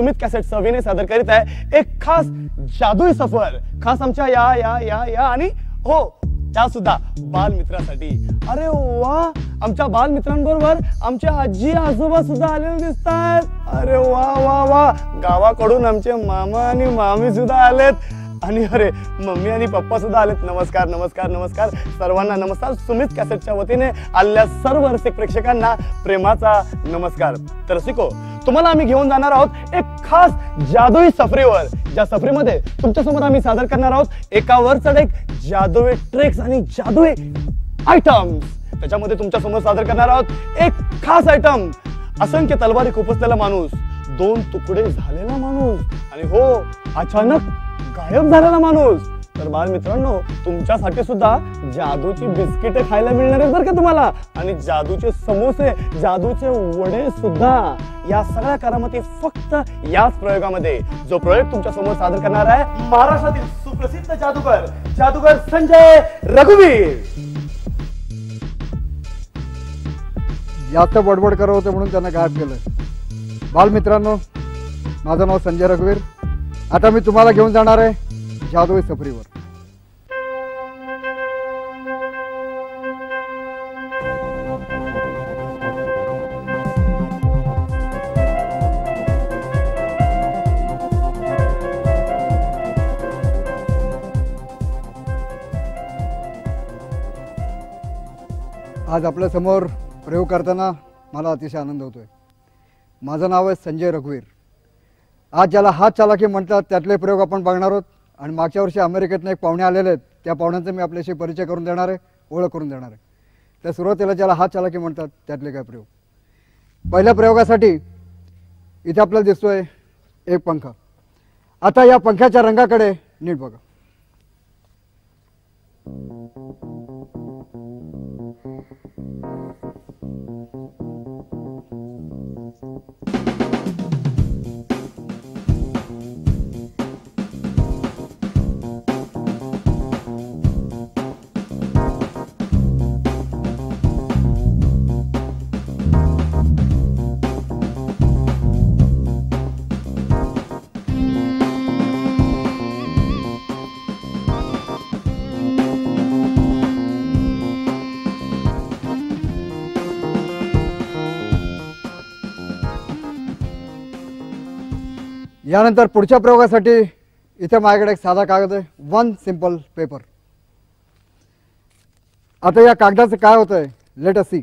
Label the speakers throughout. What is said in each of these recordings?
Speaker 1: Sumit cassette सविने सादर करीत आहे एक खास जादुई सफर, खास आमच्या या या या या आणि हो त्या सुद्धा बालमित्रासाठी। अरे वा, आमच्या बालमित्रांबरोबर आमच्या आजी आजोबा सुद्धा आलेले दिसतात। अरे वा वा वा, गावाकडून आमचे मामा आणि मामी सुद्धा आलेत आणि अरे मम्मी आणि पप्पा सुद्धा आलेत। नमस्कार नमस्कार नमस्कार सर्वांना नमस्कार। सुमित कॅसेटच्या वतीने आलेल्या सर्व रसिक प्रेक्षकांना प्रेमाचा नमस्कार। तर रसिको, तुम्हाला आम्ही घेऊन जाणार आहोत एक खास जादुई सफरीवर, ज्या सफरीमध्ये तुमच्या समोर आम्ही सादर करणार आहोत एकावर चढ एक जादुई ट्रिक्स आणि जादुई आयटम्स। त्याच्यामध्ये तुमच्या समोर सादर करणार आहोत एक खास आयटम, असंख्य तलवारी खुपसलेला माणूस, 2 तुकडे झालेला माणूस आणि हो अचानक गायब झालेला माणूस। तर बालमित्रांनो, तुमच्यासाठी सुद्धा जादूची बिस्किटे खायला मिळणार आहेत बरं का तुम्हाला, आणि जादूचे समोसे, जादूचे वडे सुद्धा। या सगळ्या करामती फक्त याच प्रयोगामध्ये, जो प्रयोग तुमच्या समोर सादर करणार आहे महाराष्ट्रातील सुप्रसिद्ध जादूगर संजय रघुवीर।
Speaker 2: जास्त बडबड करत होते म्हणून त्यांना गायब केलं। बालमित्रांनो, माझं नाव संजय रघुवीर। आता मी तुम्हाला घेऊन जाणार आहे जादुई सफरीवर। आज आपल्या समोर प्रयोग करताना मला अतिशय आनंद होतोय। माझं नाव आहे संजय रघुवीर। आज ज्याला हात चालाकी म्हणतात त्यातले प्रयोग आपण बघणार आहोत आणि मागच्या वर्षी अमेरिकेतून एक पाहुणे आलेले आहेत, त्या पाहुण्यांचा मी आपल्याशी परिचय करून देणार आहे, ओळख करून देणार आहे। तर सुरुवातीला ज्याला हात चालाकी म्हणतात त्यातले काय प्रयोग। पहिल्या प्रयोगासाठी इथे आपल्याला दिसतोय एक पंखा। आता या पंख्याच्या रंगाकडे नीट बघा। यानंतर पुढच्या प्रयोगासाठी इथे माझ्याकडे एक साधा कागद आहे, 1 सिंपल पेपर। आता या कागदाचं काय होतंय, let us see.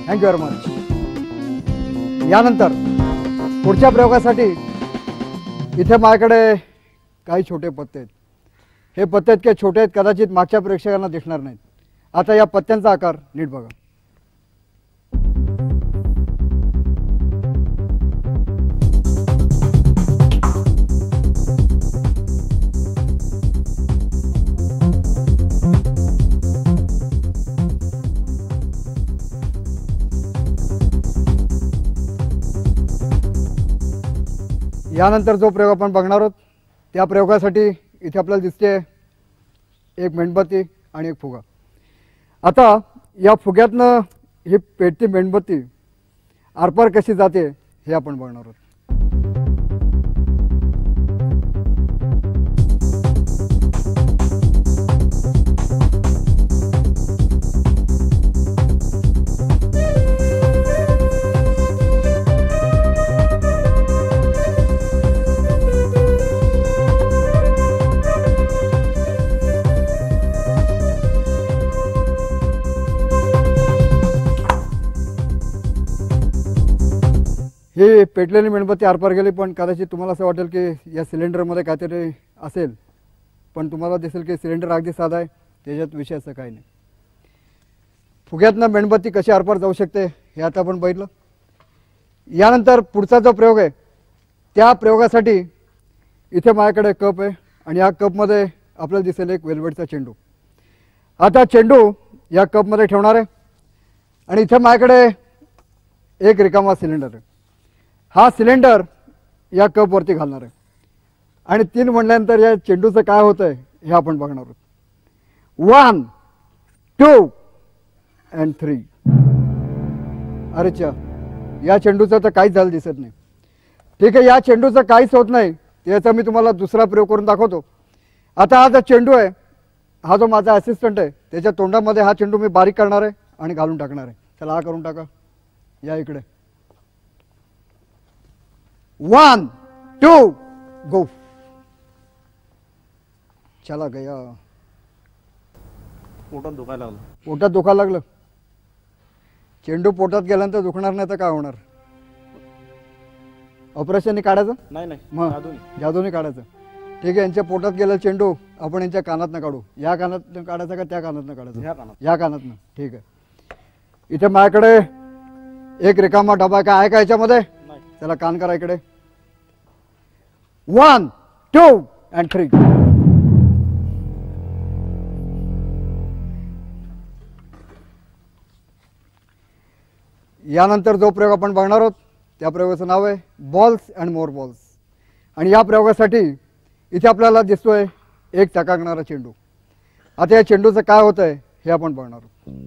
Speaker 2: Thank you very much. यानंतर पुढच्या प्रयोगासाठी इथे माझ्याकडे काही छोटे पत्ते आहेत। हे पत्ते इतके छोटे आहेत कदाचित मागच्या प्रेक्षकांना दिसणार नाहीत। आता या पत्त्यांचा आकार नीट बघा। यानंतर जो प्रयोग आपण बघणार आहोत त्या प्रयोगासाठी इथे आपल्याला दिसते एक मेणबत्ती आणि एक फुगा। आता या फुग्यातनं ही पेटती मेणबत्ती आरपार कशी जाते हे आपण बघणार आहोत। ती पेटलेली मेणबत्ती आरपार गेली, पण कदाचित तुम्हाला असं वाटेल की या सिलेंडरमध्ये काहीतरी असेल, पण तुम्हाला दिसेल की सिलेंडर अगदी साधा आहे, त्याच्यात विषय असं काही नाही. फुग्यातनं मेणबत्ती कशी आरपार जाऊ शकते हे आता आपण बघितलं. यानंतर पुढचा जो प्रयोग आहे त्या प्रयोगासाठी इथे माझ्याकडे कप आहे आणि या कपमध्ये आपल्याला दिसेल एक वेलवेटचा चेंडू. आता चेंडू या कपमध्ये ठेवणार आहे आणि इथे माझ्याकडे एक रिकामा सिलेंडर आहे. हा सिलेंडर या कपवरती घालणार आहे आणि 3 म्हणल्यानंतर या चेंडूचं काय होतं आहे हे आपण बघणार आहोत. 1 2 and 3. अरे चा, या चेंडूचं तर काहीच झालं दिसत नाही. ठीक आहे, या चेंडूचं काहीच होत नाही, याचा मी तुम्हाला दुसरा प्रयोग करून दाखवतो. आता हा जो चेंडू आहे, हा जो माझा असिस्टंट आहे, त्याच्या तोंडामध्ये हा चेंडू मी बारीक करणार आहे आणि घालून टाकणार आहे. चला हा करून टाका. या इकडे. 1 2 गो. चला गया.
Speaker 1: पोटात दुखायला लागलं.
Speaker 2: पोटात दुखायला लागलं. चेंडू पोटात गेल्यानंतर दुखणार नाही तर काय होणार? ऑपरेशनने काढायचं?
Speaker 1: नाही नाही,
Speaker 2: मग जादूने काढायचं. ठीक आहे, यांच्या पोटात गेलेला चेंडू आपण यांच्या कानातनं काढू. या कानातनं काढायचं का त्या कानातनं काढायचं? या कानातनं. ठीक आहे. इथे माझ्याकडे एक रिकामा डबा काय आहे का याच्यामध्ये? चला कान करा इकडे. 1 2 and 3. यानंतर जो प्रयोग आपण बघणार आहोत त्या प्रयोगाचं नाव आहे बॉल्स अँड मोर बॉल्स. आणि या प्रयोगासाठी इथे आपल्याला दिसतोय एक चकाकणारा चेंडू. आता या चेंडूचं काय होत आहे हे आपण बघणार आहोत.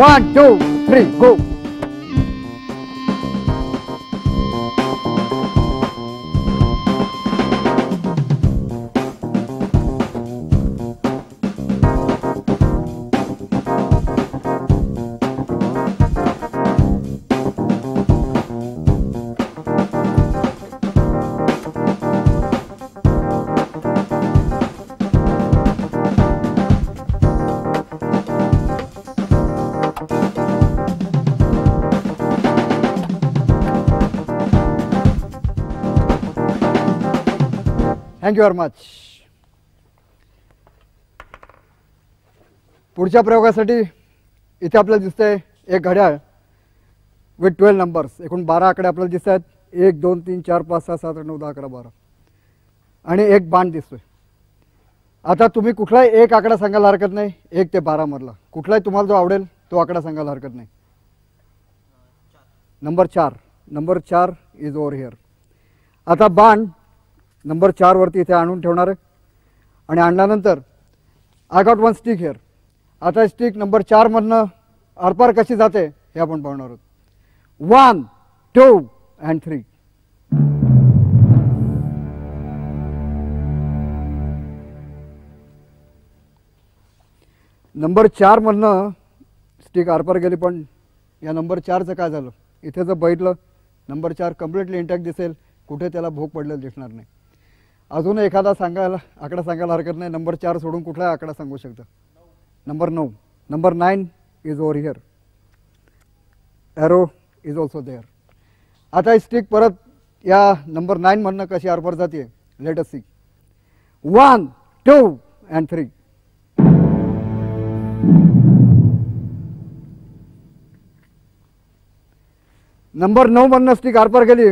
Speaker 2: One, 2, 3, go. Thank you very much. पुढच्या प्रयोगासाठी इथे आपल्याला दिसतंय एक घड्याळ विथ 12 नंबर्स. एकूण 12 आकडे आपल्याला दिसत आहेत. 1 2 3 4 5 6 7 8 9 10 11 12 आणि एक बाण दिसतोय. आता तुम्ही कुठलाही एक आकडा सांगायला हरकत नाही. 1 ते 12 मधला कुठलाही तुम्हाला जो आवडेल तो आकडा सांगायला हरकत नाही. Number 4. Number 4 is over here. आता बाण नंबर 4 वरती इथे आणून ठेवणार आहे आणि आणल्यानंतर आय गॉट 1 स्टिक हिअर. आता स्टिक नंबर 4 मधनं आरपार कशी जाते हे आपण पाहणार आहोत. 1 2 and 3. नंबर 4 मधनं स्टिक आरपार गेली, पण या नंबर 4चं काय झालं? इथे जर बघितलं नंबर 4 कम्प्लिटली इंटॅक्ट दिसेल, कुठे त्याला भोग पडलेलं दिसणार नाही. अजून एखादा सांगायला आकडा सांगायला हरकत नाही. नंबर 4 सोडून कुठलाही आकडा सांगू शकता. Number 9. Number 9 is over here. Arrow is also there. आता स्टिक परत या नंबर 9 मधनं कशी आरपार जाते let us see. 1 2 and 3. Number 9 मधनं स्टिक आरपार गेली,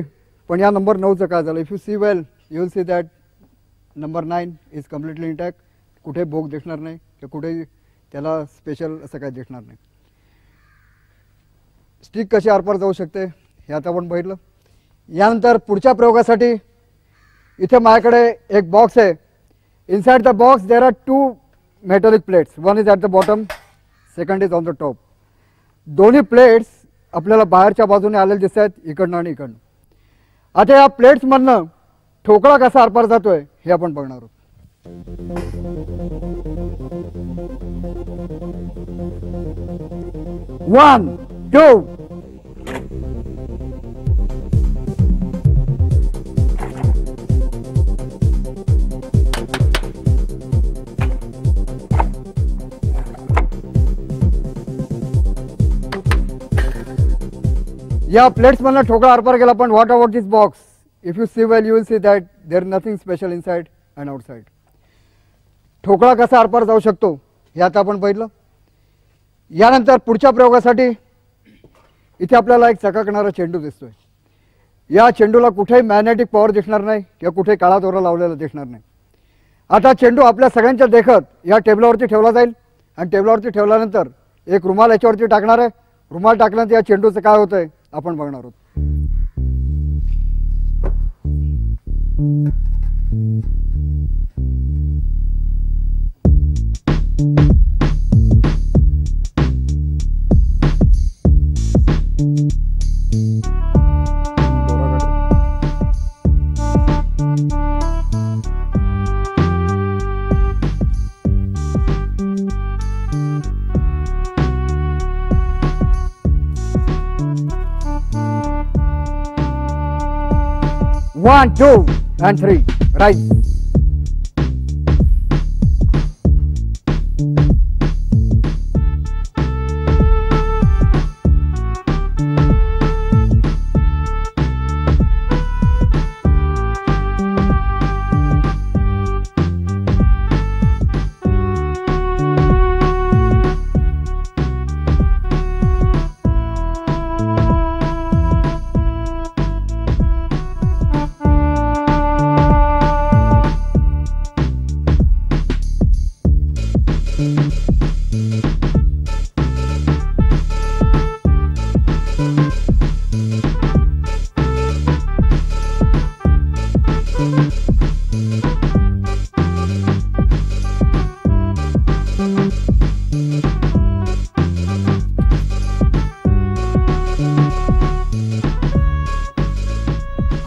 Speaker 2: पण या नंबर 9चं काय झालं? If you see well you will see that number 9 is completely intact. कुठे भोग दिसणार नाही किंवा कुठेही त्याला स्पेशल असं काही दिसणार नाही. स्टिक कशी आरपार जाऊ शकते हे आता आपण बघितलं. यानंतर पुढच्या प्रयोगासाठी इथे माझ्याकडे एक बॉक्स आहे. Inside the box there are 2 metallic plates. One is at the bottom, second is on the top. दोन्ही प्लेट्स आपल्याला बाहेरच्या बाजूने आलेले दिसत आहेत, इकडनं आणि इकडनं. आता या प्लेट्समधनं ठोकळा कसा आरपार जातोय हे आपण बघणार आहोत. One, to. या प्लेट्स मधला ठोकळा आरपार गेला. पण what about this box? If you see well you will see that there nothing special inside and outside. ठोकळा कसा आरपार जाऊ शकतो हे आता आपण बघितलं. यानंतर पुढच्या प्रयोगासाठी इथे आपल्याला एक चकाकणारा चेंडू दिसतोय. या चेंडूला कुठेही मॅग्नेटिक पॉवर दिसणार नाही किंवा कुठे काळा दोरा लावलेला दिसणार नाही. आता चेंडू आपल्या सगळ्यांच्या देखत या टेबलावरती ठेवला जाईल आणि टेबलावरती ठेवल्यानंतर एक रुमाल याच्यावरती टाकणार आहे. रुमाल टाकल्यानंतर या चेंडूचं काय होतंय आपण बघणार आहोत. One, two, and three. Rise.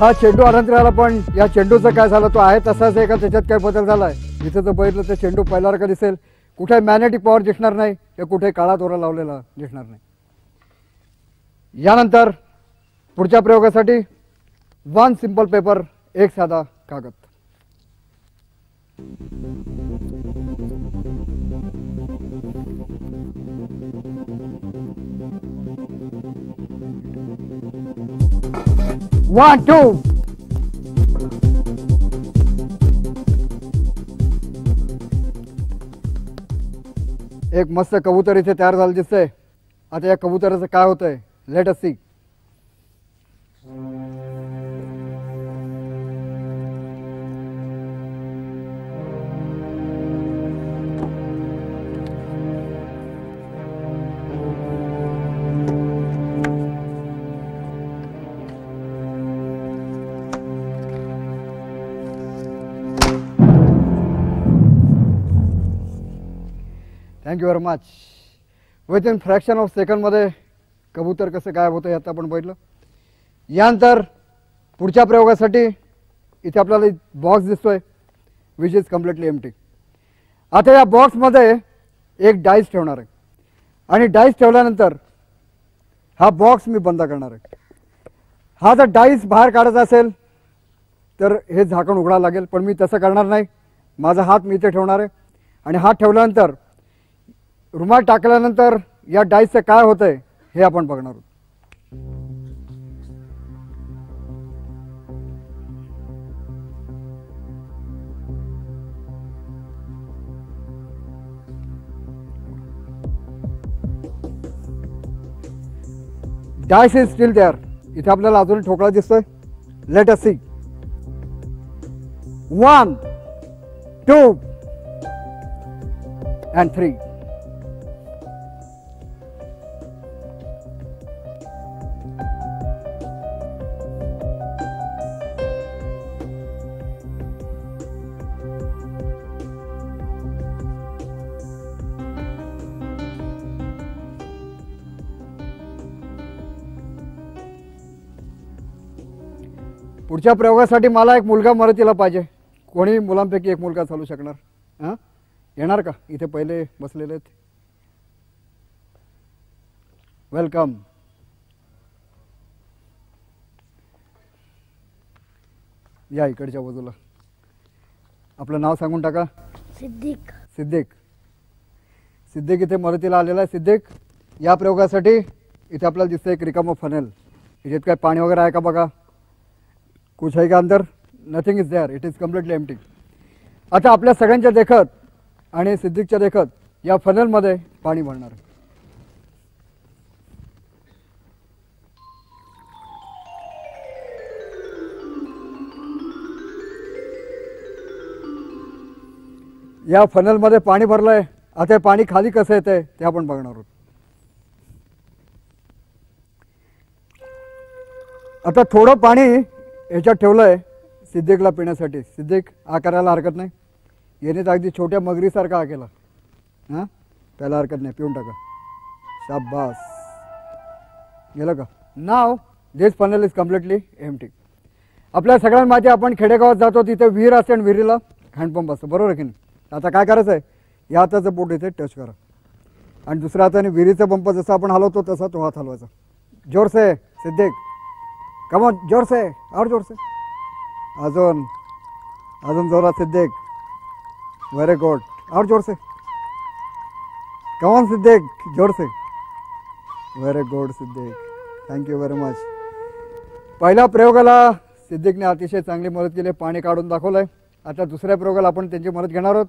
Speaker 2: हा चेंडू आनंद राहिला. पण या चेंडूचं काय झालं, तो आहे तसाच आहे का त्याच्यात काय बदल झाला आहे? इथं जर बघितलं तर चेंडू पहिल्यासारखा दिसेल. कुठे मॅग्नेटिक पॉवर दिसणार नाही किंवा कुठे काळा दोरा लावलेला दिसणार नाही. यानंतर पुढच्या प्रयोगासाठी 1 सिंपल पेपर, एक साधा कागद. One, two. एक मस्त कबूतर इथे तयार झालं दिसतंय. आता या कबुतराचं काय होतंय, let us see. Thank you very much. Within fraction of सेकंडमध्ये कबूतर कसं गायब होतं हे आता आपण बघितलं. यानंतर पुढच्या प्रयोगासाठी इथे आपल्याला बॉक्स दिसतोय विच इज कम्प्लिटली एम्प्टी. आता या बॉक्समध्ये एक डाईस ठेवणार आहे आणि डाईस ठेवल्यानंतर हा बॉक्स मी बंद करणार आहे. हा जर डाईस बाहेर काढायचा असेल तर हे झाकण उघडावं लागेल, पण मी तसं करणार नाही. माझा हात मी इथे ठेवणार आहे आणि हात ठेवल्यानंतर रुमाल टाकल्यानंतर या डाईसचं काय होतंय हे आपण बघणार आहोत. Dice is still there. इथे आपल्याला अजून ठोकळा दिसतोय. Let us see. 1, 2 and 3. पुढच्या प्रयोगासाठी मला एक मुलगा मदतीला पाहिजे. कोणी मुलांपैकी एक मुलगा चालू शकणार? हां, येणार का? इथे पहिले बसलेले आहेत. वेलकम. या इकडच्या बाजूला. आपलं नाव सांगून टाका.
Speaker 3: सिद्दीक.
Speaker 2: सिद्दीक. सिद्दीक इथे मदतीला आलेला आहे. सिद्दीक, या प्रयोगासाठी इथे आपल्याला दिसतं एक रिकामं फनेल. याच्यात काय पाणी वगैरे आहे का बघा. कुछ है का अंदर? Nothing is there. It is completely empty. आता आपल्या सगळ्यांच्या देखत आणि सिद्दीकच्या देखत या फनेलमध्ये पाणी भरणार आहे. या फनेलमध्ये पाणी भरलंय. आता हे पाणी खाली कसं येतंय ते आपण बघणार आहोत. आता थोडं पाणी याच्यात ठेवलंय सिद्दीकला पिण्यासाठी. सिद्दीक, हा करायला हरकत नाही. येणे तर अगदी छोट्या मगरीसारखा हा केला. हां, त्याला हरकत नाही, पिऊन टाका. शाबास. गेलं का? Now this funnel is completely empty. आपल्या सगळ्यांना माहिती आहे, आपण खेडेगावात जातो तिथे विहीर असते आणि विहिरीला हँडपंप असतो, बरोबर आहे की नाही? आता काय करायचं आहे, या हाताचं बोट इथे टच करा आणि दुसऱ्या हाताने विहिरीचा पंप जसा आपण हलवतो तसा तो हात हलवायचा. जोर से सिद्दीक, कम ऑन, जोर से, और जोर से. अजून अजून जोरात सिद्दीक. Very good. और जोर से. कम ऑन सिद्दीक, जोर से. Very good Siddique. Thank you very much. पहिल्या प्रयोगाला सिद्दीकने अतिशय चांगली मदत केली, पाणी काढून दाखवलं आहे. आता दुसऱ्या प्रयोगाला आपण त्यांची मदत घेणार आहोत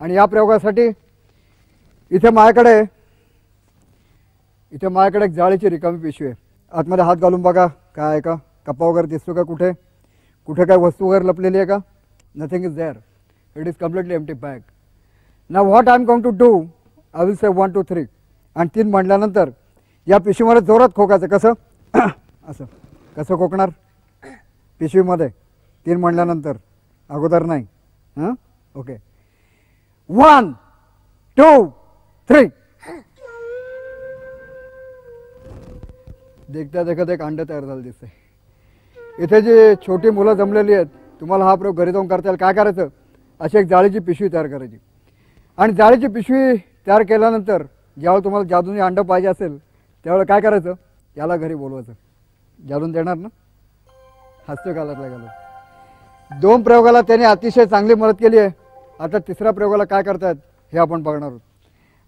Speaker 2: आणि या प्रयोगासाठी इथे माझ्याकडे एक जाळीची रिकामी पिशवी आहे. आतमध्ये हात घालून बघा काय आहे का, कप्पा वगैरे दिसतो का, कुठे कुठे काय वस्तू वगैरे लपलेली आहे का? Nothing is there. It is completely empty bag. Now what I am going to do, I will say 1 2 3 आणि 3 म्हटल्यानंतर या पिशवीमध्ये जोरात खोकायचं. कसं? असं. कसं खोकणार पिशवीमध्ये 3 म्हटल्यानंतर? अगोदर नाही. हां, ओके. 1 2 3. देखता देखत एक अंड तयार झालं दिसतंय. इथे जी छोटी मुलं जमलेली आहेत, तुम्हाला हा प्रयोग घरी जाऊन करता येईल. काय करायचं, अशी एक जाळीची पिशवी तयार करायची आणि जाळीची पिशवी तयार केल्यानंतर ज्यावेळेला तुम्हाला जादूनी अंड पाहिजे असेल त्यावेळेला काय करायचं, याला घरी बोलवायचं. जादून देणार ना? हसतो घालतला घालत. 2 प्रयोगाला त्याने अतिशय चांगली मदत केली आहे. आता तिसऱ्या प्रयोगाला काय करतायत हे आपण बघणार आहोत.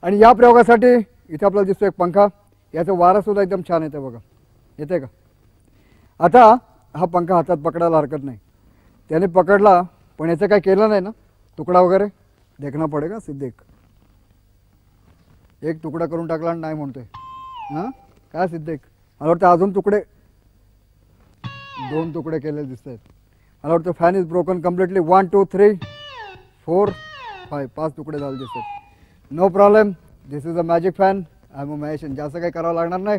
Speaker 2: आणि या प्रयोगासाठी इथे आपल्याला दिसतो एक पंखा. याचं वारासुद्धा एकदम छान येतं बघा. येते का? आता हा पंखा हातात पकडायला हरकत नाही. त्याने पकडला पण याचं काय केलं नाही ना, तुकडा वगैरे देखना पडेगा सिद्दीक. एक तुकडा करून टाकला आणि नाही म्हणतोय. हां, काय सिद्दीक? मला वाटतं अजून 2 तुकडे केलेले दिसत आहेत. मला वाटतं फॅन इज ब्रोकन कम्प्लिटली. 1 2 3 4 5 5 तुकडे झाले दिसतात. No problem, this is a magic fan. I am a magician. जास्त काही करावं लागणार नाही.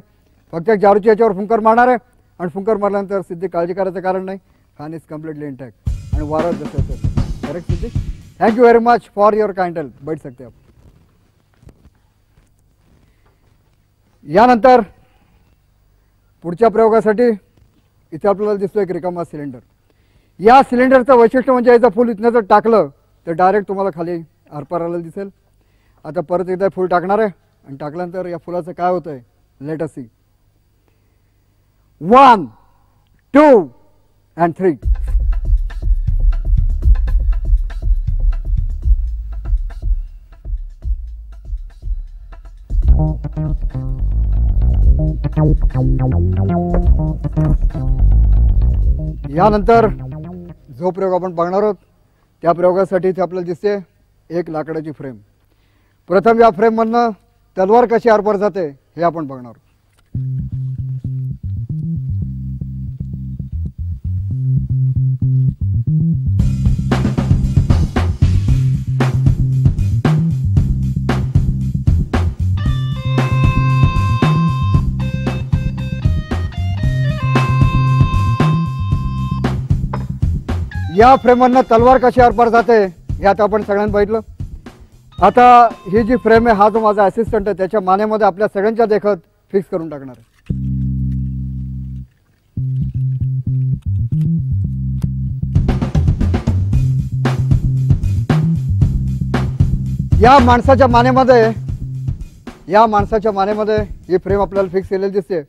Speaker 2: फक्त एक जारूच्या याच्यावर फुंकर मारणार आहे आणि फुंकर मारल्यानंतर सिद्दीक काळजी करायचं कारण नाही. फॅन इज कम्प्लिटली इंटॅक्ट आणि वारं जसं येतं. Correct Siddique? Thank you very much for your kind help. बैठ सकते आप. यानंतर पुढच्या प्रयोगासाठी इथे आपल्याला दिसतो एक रिकामा सिलेंडर. या सिलेंडरचं वैशिष्ट्य म्हणजे याचं फुल इथनं जर टाकलं तर डायरेक्ट तुम्हाला खाली आरपार आलेलं दिसेल. आता परत एकदा फुल टाकणार आहे आणि टाकल्यानंतर या फुलाचं काय होतं आहे, लेट अस सी. 1 2 and 3. यानंतर जो प्रयोग आपण बघणार आहोत त्या प्रयोगासाठी इथे आपल्याला दिसते एक लाकडाची फ्रेम. प्रथम या फ्रेममधनं तलवार कशी आरपार जाते हे आपण बघणार आहोत. या फ्रेममधनं तलवार कशी आरपार जाते हे आता आपण सगळ्यांनी बघितलं. आता ही जी फ्रेम आहे, हा जो माझा असिस्टंट आहे त्याच्या मानेमध्ये आपल्या सगळ्यांच्या देखत फिक्स करून टाकणार आहे. या माणसाच्या मानेमध्ये ही फ्रेम आपल्याला फिक्स केलेली दिसते.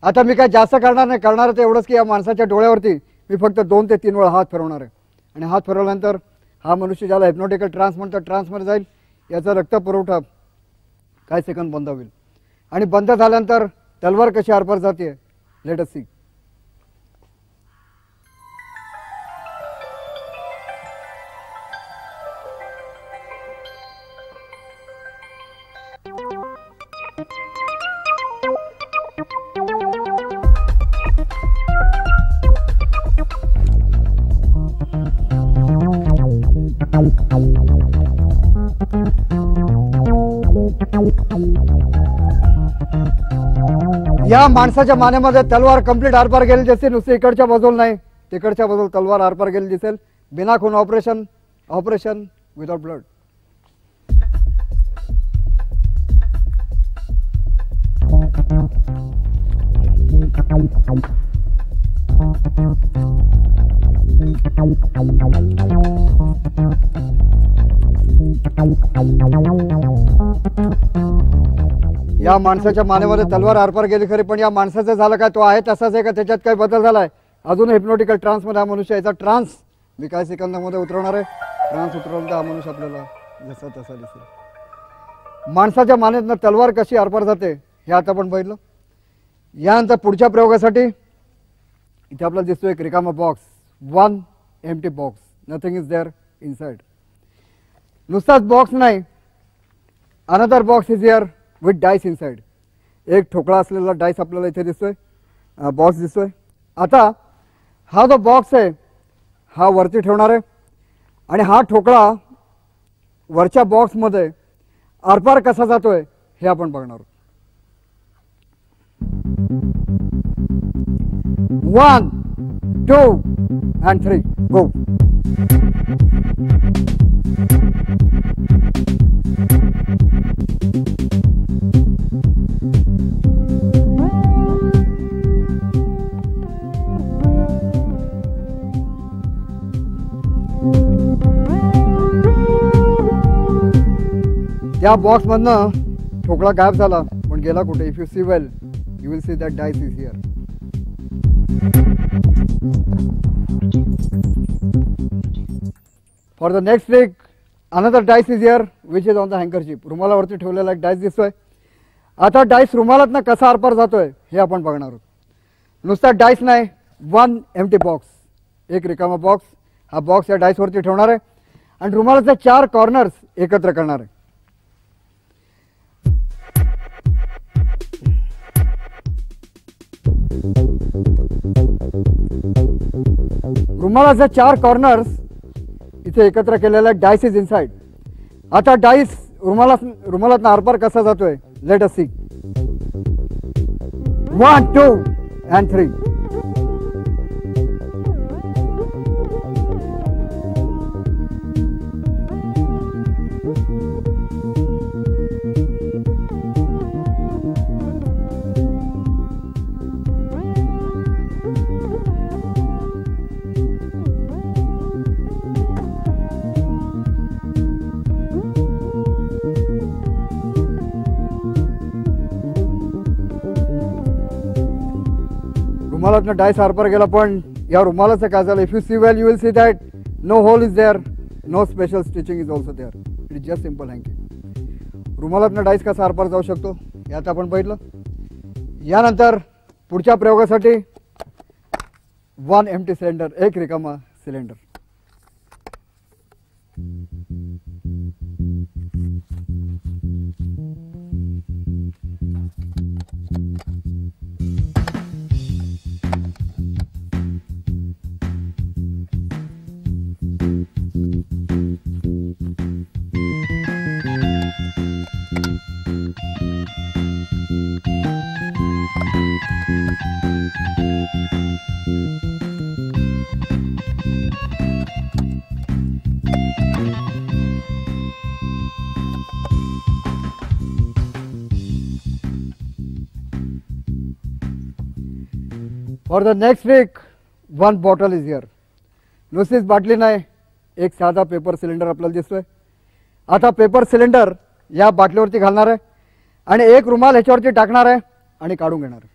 Speaker 2: आता मी काय जास्त करणार नाही, करणार तर एवढंच की या माणसाच्या डोळ्यावरती मी फक्त 2 ते 3 वेळा हात फिरवणार आहे आणि हात फिरवल्यानंतर हा मनुष्य ज्याला हिप्नोटिकल ट्रान्स म्हणतात ट्रान्समध्ये जाईल. याचा रक्तपुरवठा काही सेकंद बंद होईल आणि बंद झाल्यानंतर तलवार कशी आरपार जाते लेट अस सी. या माणसाच्या मानेमध्ये तलवार कंप्लीट आरपार गेली दिसेल. नुसती इकडच्या बाजूला नाही तिकडच्या बाजूला तलवार आरपार गेली दिसेल. बिना खून ऑपरेशन विदाउट ब्लड. या माणसाच्या मानेमध्ये तलवार आरपार गेली खरी, पण या माणसाचं झालं काय? तो आहे तसाच आहे का त्याच्यात काही बदल झालाय? अजून हिप्नोटिकल ट्रान्स मध्ये हा मनुष्य याचा ट्रान्स मी काही सेकंदामध्ये उतरवणार आहे. ट्रान्स उतरवल्यानंतर हा मनुष्य आपल्याला जसा तसा दिसेल. माणसाच्या मानेतनं तलवार कशी आरपार जाते हे आता आपण बघितलं. यानंतर पुढच्या प्रयोगासाठी इथे आपल्याला दिसतो एक रिकामा box, 1 empty box, nothing is there inside. नुसताच बॉक्स नाही, another box is here with dice inside. एक ठोकळा असलेला डाइस आपल्याला इथे दिसतोय, बॉक्स दिसतोय. आता हा जो बॉक्स आहे हा वरती ठेवणार आहे आणि हा ठोकळा वरच्या बॉक्समध्ये आरपार कसा जातोय हे आपण बघणार आहोत. 1, 2 and 3 go. त्या बॉक्स मधनं ठोकळा गायब झाला, पण गेला कुठे? If you see well you will see that dice is here. For the next trick another dice is here which is on the handkerchief. रुमालावरती ठेवलेला एक डाइस दिसतोय. आता डाइस रुमालातनं कसा आरपार जातोय हे आपण बघणार आहोत. नुसता डाइस नाही, 1 एम्प्टी बॉक्स, एक रिकामा बॉक्स. हा बॉक्स या डाइसवरती ठेवणार आहे आणि रुमालाचे 4 कॉर्नर्स एकत्र करणार आहे. रुमालाचे 4 कॉर्नर्स इथे एकत्र केलेला डाइस इज इनसाइड. आता डाइस रुमालातनं आरपार कसा जातोय लेट अस सी. 1, 2 and 3. रुमालातनं डाइस आरपार गेला, पण या रुमालाचं काय झालं? If you see well you will see that no hole is there, no special stitching is also there. It is just simple hanky. रुमालातनं डाइस कसा आरपार जाऊ शकतो यात आपण बघितलं. यानंतर पुढच्या प्रयोगासाठी 1 एम्प्टी सिलेंडर, एक रिकामा cylinder. For the next trick 1 bottle is here. नुसतीच बाटली नाही, एक साधा पेपर सिलेंडर आपल्याला दिसतोय. आता पेपर सिलेंडर या बाटलीवरती घालणार आहे आणि एक रुमाल ह्याच्यावरती टाकणार आहे आणि काढून घेणार आहे.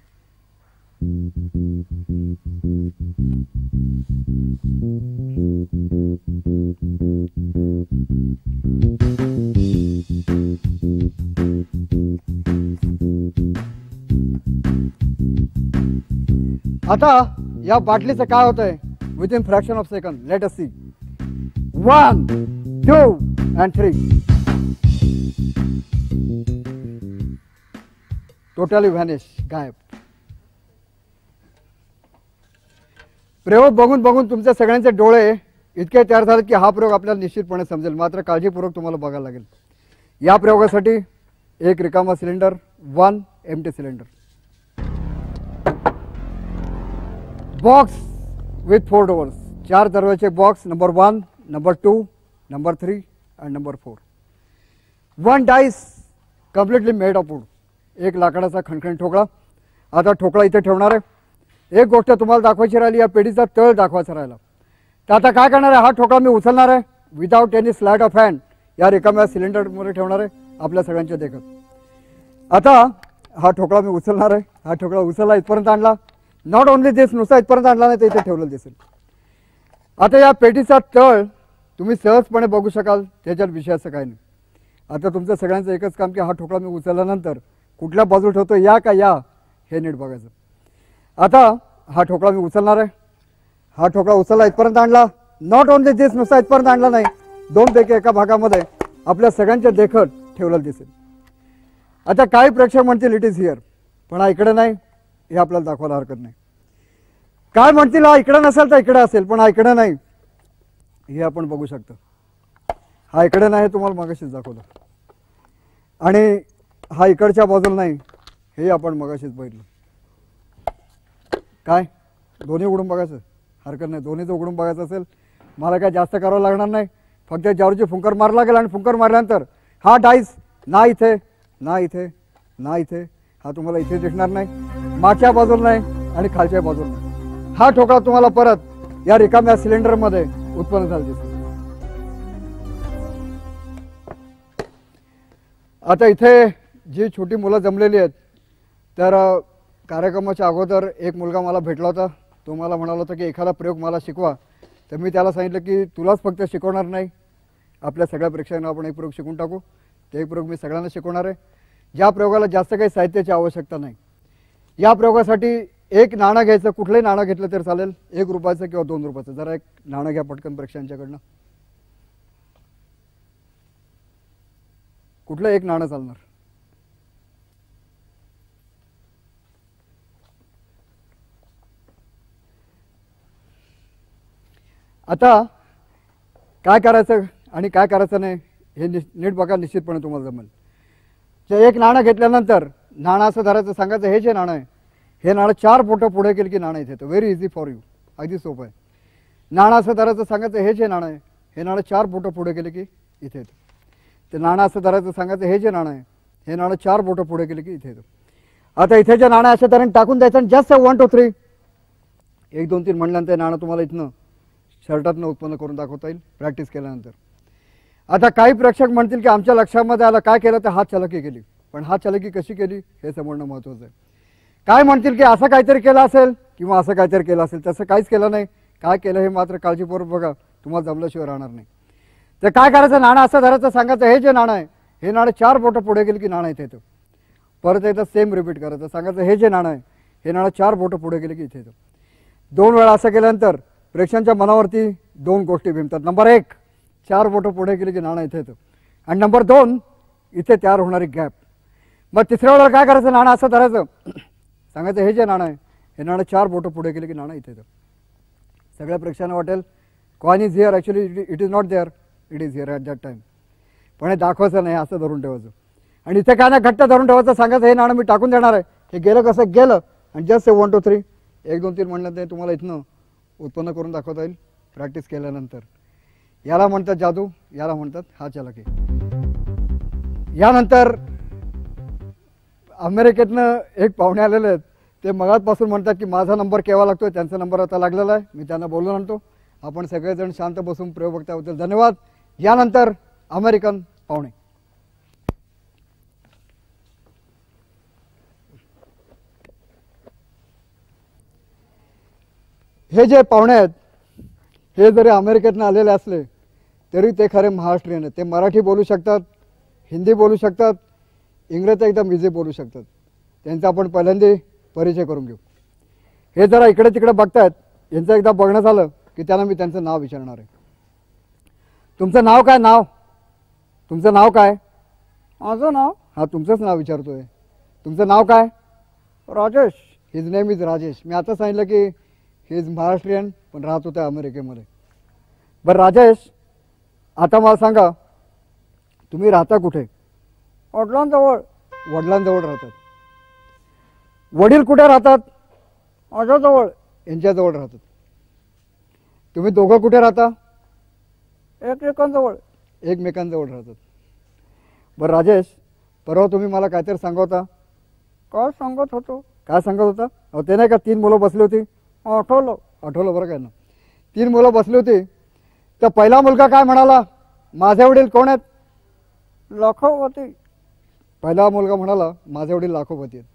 Speaker 2: आता या बाटलीचं काय होतंय within fraction of second. Let us see. 1 2 and 3. Totally vanish, गायब. प्रयोग बघून बघून तुमच्या सगळ्यांचे डोळे इतके तयार झाले की हा प्रयोग आपल्याला निश्चितपणे समजेल. मात्र काळजीपूर्वक तुम्हाला बघायला लागेल. या प्रयोगासाठी एक रिकामा cylinder, 1 empty cylinder, box with 4 doors, 4 दरवाजे box, number 1, number 2, number 3 and number 4. 1 dice completely made of wood, एक लाकडाचा खणखण ठोकळा. आता ठोकळा इथे ठेवणार आहे. एक गोष्ट तुम्हाला दाखवायची राहिली, या पेढीचा तळ दाखवायचा राहिला. तर आता काय करणार आहे, हा ठोकळा मी उचलणार आहे without any slide of hand, या रिकाम्या सिलेंडरमध्ये ठेवणार आहे आपल्या सगळ्यांच्या देखत. आता हा ठोकळा मी उचलणार आहे. हा ठोकळा उचलला, इथपर्यंत आणला. नॉट ओनली दिस, नुसता इथपर्यंत आणला नाही तर इथे ठेवलं दिसेल. आता या पेटीचा तळ तुम्ही सहजपणे बघू शकाल, त्याच्यात विषयाचं काही नाही. आता तुमचं सगळ्यांचं एकच काम की हा ठोकळा मी उचलल्यानंतर कुठल्या बाजू ठेवतो, या का या, हे नीट बघायचं. आता हा ठोकळा मी उचलणार आहे. हा ठोकळा उचलला, इथपर्यंत आणला. नॉट ओनली दिस, नुसता इथपर्यंत आणला नाही, 2 पैकी एका भागामध्ये आपल्या सगळ्यांच्या देखत ठेवलेलं दिसेल. आता काही प्रेक्षक म्हणतील इट इज हिअर, पण हा इकडे नाही, हे आपल्याला दाखवायला हरकत नाही. काय म्हणतील हा इकडे नसेल तर इकडे असेल, पण हा इकडे नाही, हे आपण बघू शकतो. हा इकडे नाही, हे तुम्हाला मगाशीच दाखवलं. आणि हा इकडच्या बाजूला नाही, हे आपण मगाशीच बघितलं. काय दोन्ही उघडून बघायचं हरकत नाही. दोन्हीचं उघडून बघायचं असेल, मला काय जास्त करावं लागणार नाही. फक्त ज्यावरची फुंकर मारला लागेल आणि फुंकर मारल्यानंतर हा डाईस ना इथे ना इथे ना इथे, हा तुम्हाला इथे दिसणार नाही, मागच्या बाजूला नाही आणि खालच्या बाजूला नाही. हा ठोकळा तुम्हाला परत या रिकाम्या सिलेंडरमध्ये उत्पन्न झाला दिसेल. आता इथे जी छोटी मुलं जमलेली आहेत, तर कार्यक्रमाच्या अगोदर एक मुलगा मला भेटला होता. तो मला म्हणाला होता की एखादा प्रयोग मला शिकवा. तर मी त्याला सांगितलं की तुलाच फक्त शिकवणार नाही, आपल्या सगळ्या प्रेक्षकांना आपण एक प्रयोग शिकून टाकू. ते एक प्रयोग मी सगळ्यांना शिकवणार आहे. ज्या प्रयोगाला जास्त काही साहित्याची आवश्यकता नाही. या प्रयोगासाठी एक नाणं घ्यायचं, कुठलंही नाणं घेतलं तर चालेल, 1 रुपयाचं किंवा 2 रुपयाचं. जरा एक नाणं घ्या पटकन प्रेक्षकांच्याकडनं. कुठलं एक नाणं चालणार. आता काय करायचं आणि काय करायचं नाही हे नीट बघा, निश्चितपणे तुम्हाला जमेल. तर एक नाणं घेतल्यानंतर नाणं असं धरायचं, सांगायचं हे जे नाणं आहे, हे नाणं 4 बोटं पुढे केलं की नाणं इथे येतं. व्हेरी इझी फॉर यू, अगदी सोपं आहे. नाणं असं धरायचं, सांगायचं हे जे नाणं आहे, हे नाणं 4 बोटं पुढे केलं की इथे येतं. ते नाणं असं धरायचं, सांगायचं हे जे नाणं आहे, हे नाणं 4 बोटं पुढे केलं की इथे येतं. आता इथे जे नाणं अशा तऱ्हेने टाकून द्यायचं आणि जस्ट 1 2 3 1 2 3 म्हणल्यानंतर नाणं तुम्हाला इथनं शर्टातनं उत्पन्न करून दाखवता येईल प्रॅक्टिस केल्यानंतर. आता काही प्रेक्षक म्हणतील की आमच्या लक्षामध्ये आलं, काय केलं तर हात चलाकी केली. पण हात चलाकी कशी केली हे समजणं महत्त्वाचं आहे. काय म्हणतील की असं काहीतरी केलं असेल किंवा असं काहीतरी केलं असेल, तसं काहीच केलं नाही. काय केलं हे मात्र काळजीपूर्वक बघा, तुम्हाला जमल्याशिवाय राहणार नाही. तर काय करायचं, नाणं असं धरायचं, सांगायचं हे जे नाणं आहे, हे नाणं 4 बोटं पुढे गेलं की नाणं इथे येतं. परत एकदा सेम रिपीट करायचं, सांगायचं हे जे नाणं आहे, हे नाणं 4 बोटं पुढे गेलं की इथे येतं. 2 वेळा असं केल्यानंतर प्रेक्षकांच्या मनावरती 2 गोष्टी भिमतात. नंबर 1, 4 बोटं पुढे गेली की नाणं इथे येतं. आणि नंबर 2, इथे तयार होणारी गॅप. मग तिसऱ्या वेळेला काय करायचं, नाणं असं धरायचं, सांगायचं हे जे नाणं आहे, हे नाणं 4 बोटं पुढे गेले की नाणं इथे येतं. सगळ्या प्रेक्षकांना वाटेल coin is here, actually it is not there, it is here at that time. पण हे दाखवायचं नाही, असं धरून ठेवायचं. आणि इथे काय नाही, घट्ट धरून ठेवायचं, सांगायचं हे नाणं मी टाकून देणार आहे. हे गेलं कसं गेलं, आणि जस्ट 1 2 3 1 2 3 म्हणलं ते तुम्हाला इथनं उत्पन्न करून दाखवता येईल प्रॅक्टिस केल्यानंतर. याला म्हणतात जादू, याला म्हणतात हात चलाकी. यानंतर अमेरिकेतनं एक पाहुणे आलेले आहेत. ते मगाचपासून म्हणतात की माझा नंबर केव्हा लागतोय. त्यांचा नंबर आता लागलेला आहे, मी त्यांना बोलून आणतो. आपण सगळेजण शांत बसून प्रयोग बघताबद्दल धन्यवाद. यानंतर अमेरिकन पाहुणे. हे जे पाहुणे आहेत हे जरी अमेरिकेतून आलेले असले तरी ते खरे महाराष्ट्रीयन आहेत. ते मराठी बोलू शकतात, हिंदी बोलू शकतात, इंग्रजी एकदम इझी बोलू शकतात. त्यांचा आपण पहिल्यांदा परिचय करून घेऊ. हे जरा इकडे तिकडे बघतायत. यांचं एकदा बघणं झालं की त्यांना मी त्यांचं नाव विचारणार आहे. तुमचं नाव काय? नाव तुमचं नाव काय?
Speaker 3: माझं नाव?
Speaker 2: हा तुमचंच नाव विचारतोय. तुमचं नाव काय?
Speaker 3: Rajesh.
Speaker 2: His name is Rajesh. मी आता सांगितलं की ही इज महाराष्ट्रीयन पण राहत होत्या अमेरिकेमध्ये. बरं राजेश, आता मला सांगा तुम्ही राहता कुठे?
Speaker 3: वडिलांजवळ.
Speaker 2: वडिलांजवळ राहतात. वडील कुठे राहतात?
Speaker 3: माझ्याजवळ.
Speaker 2: यांच्याजवळ राहतात. तुम्ही दोघं कुठे राहता?
Speaker 3: एकमेकांजवळ.
Speaker 2: एकमेकांजवळ राहतात. बरं राजेश, परवा तुम्ही मला काहीतरी सांगत होता.
Speaker 3: काय सांगत होतो?
Speaker 2: काय सांगत होता? अहो ते नाही का 3 मुलं बसली होती.
Speaker 3: आठवलं.
Speaker 2: आठवलं बरं काय ना. 3 मुलं बसली होती. तर पहिला मुलगा काय म्हणाला? माझे वडील कोण आहेत?
Speaker 3: लाखोपती.
Speaker 2: पहिला मुलगा म्हणाला माझे वडील लाखोपती आहेत.